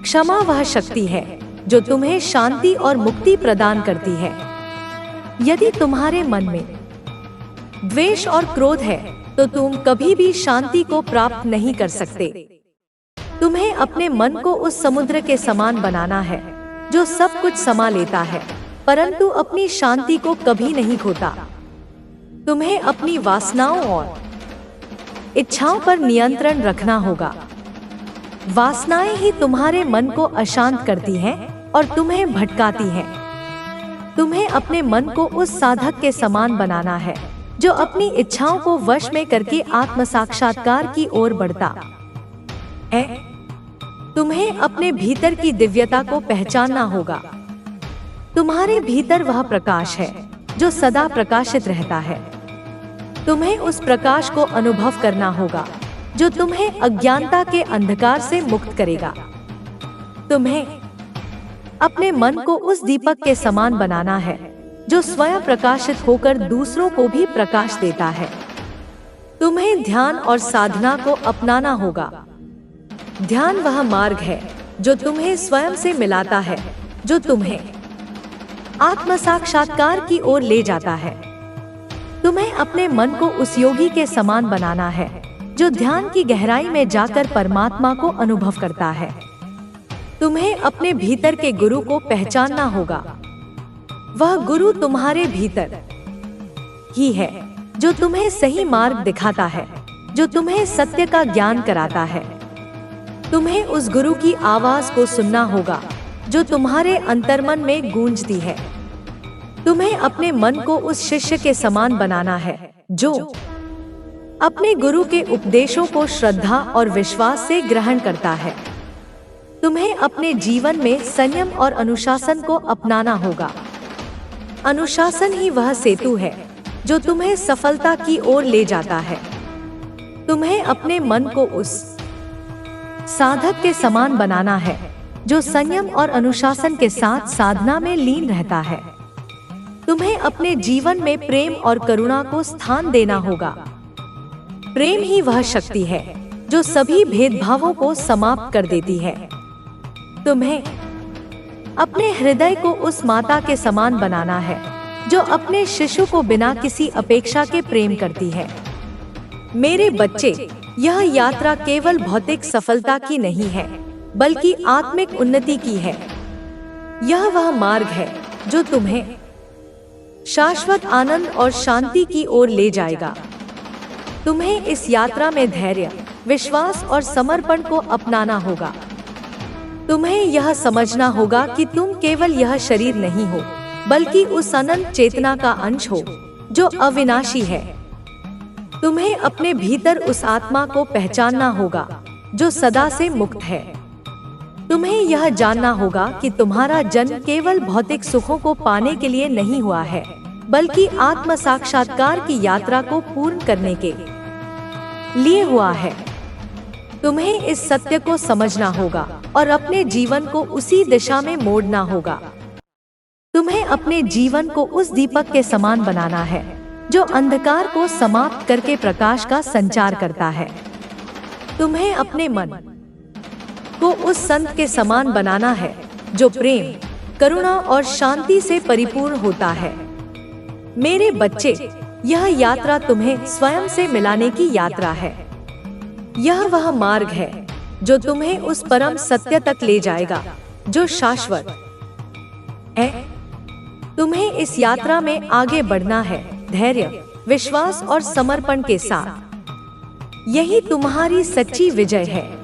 क्षमा वह शक्ति है जो तुम्हें शांति और मुक्ति प्रदान करती है। यदि तुम्हारे मन में द्वेष और क्रोध है तो तुम कभी भी शांति को प्राप्त नहीं कर सकते। तुम्हें अपने मन को उस समुद्र के समान बनाना है जो सब कुछ समा लेता है परंतु अपनी शांति को कभी नहीं खोता। तुम्हें अपनी वासनाओं और इच्छाओं पर नियंत्रण रखना होगा। वासनाएं ही तुम्हारे मन को अशांत करती हैं और तुम्हें भटकाती हैं। तुम्हें अपने मन को उस साधक के समान बनाना है जो अपनी इच्छाओं को वश में करके आत्म साक्षात्कार की ओर बढ़ता है। तुम्हें अपने भीतर की दिव्यता को पहचानना होगा। तुम्हारे भीतर वह प्रकाश है जो सदा प्रकाशित रहता है। तुम्हें उस प्रकाश को अनुभव करना होगा जो तुम्हें अज्ञानता के अंधकार से मुक्त करेगा। तुम्हें अपने मन को उस दीपक के समान बनाना है जो स्वयं प्रकाशित होकर दूसरों को भी प्रकाश देता है। तुम्हें ध्यान और साधना को अपनाना होगा। ध्यान वह मार्ग है जो तुम्हें स्वयं से मिलाता है, जो तुम्हें आत्म साक्षात्कार की ओर ले जाता है। तुम्हें अपने मन को उस योगी के समान बनाना है जो ध्यान की गहराई में जाकर परमात्मा को अनुभव करता है। तुम्हें अपने भीतर के गुरु को पहचानना होगा। वह गुरु तुम्हारे भीतर ही है जो तुम्हें सही मार्ग दिखाता है, जो तुम्हें सत्य का ज्ञान कराता है। तुम्हें उस गुरु की आवाज को सुनना होगा जो तुम्हारे अंतर्मन में गूंजती है। तुम्हें अपने मन को उस शिष्य के समान बनाना है जो अपने गुरु के उपदेशों को श्रद्धा और विश्वास से ग्रहण करता है। तुम्हें अपने जीवन में संयम और अनुशासन को अपनाना होगा। अनुशासन ही वह सेतु है जो तुम्हें सफलता की ओर ले जाता है। तुम्हें अपने मन को उस साधक के समान बनाना है जो संयम और अनुशासन के साथ साधना में लीन रहता है। तुम्हें अपने जीवन में प्रेम और करुणा को स्थान देना होगा। प्रेम ही वह शक्ति है जो सभी भेदभावों को समाप्त कर देती है। तुम्हें अपने हृदय को उस माता के समान बनाना है जो अपने शिशु को बिना किसी अपेक्षा के प्रेम करती है। मेरे बच्चे, यह यात्रा केवल भौतिक सफलता की नहीं है, बल्कि आत्मिक उन्नति की है। यह वह मार्ग है जो तुम्हें शाश्वत आनंद और शांति की ओर ले जाएगा। तुम्हें इस यात्रा में धैर्य, विश्वास और समर्पण को अपनाना होगा। तुम्हें यह समझना होगा कि तुम केवल यह शरीर नहीं हो, बल्कि उस अनंत चेतना का अंश हो जो अविनाशी है। तुम्हें अपने भीतर उस आत्मा को पहचानना होगा जो सदा से मुक्त है। तुम्हें यह जानना होगा कि तुम्हारा जन्म केवल भौतिक सुखों को पाने के लिए नहीं हुआ है, बल्कि आत्म साक्षात्कार की यात्रा को पूर्ण करने के लिए हुआ है। तुम्हें इस सत्य को समझना होगा और अपने जीवन को उसी दिशा में मोड़ना होगा। तुम्हें अपने जीवन को उस दीपक के समान बनाना है जो अंधकार को समाप्त करके प्रकाश का संचार करता है। तुम्हें अपने मन को उस संत के समान बनाना है जो प्रेम, करुणा और शांति से परिपूर्ण होता है। मेरे बच्चे, यह यात्रा तुम्हें स्वयं से मिलाने की यात्रा है। यह वह मार्ग है जो तुम्हें उस परम सत्य तक ले जाएगा जो शाश्वत है। तुम्हें इस यात्रा में आगे बढ़ना है, धैर्य, विश्वास और समर्पण के साथ। यही तुम्हारी सच्ची विजय है।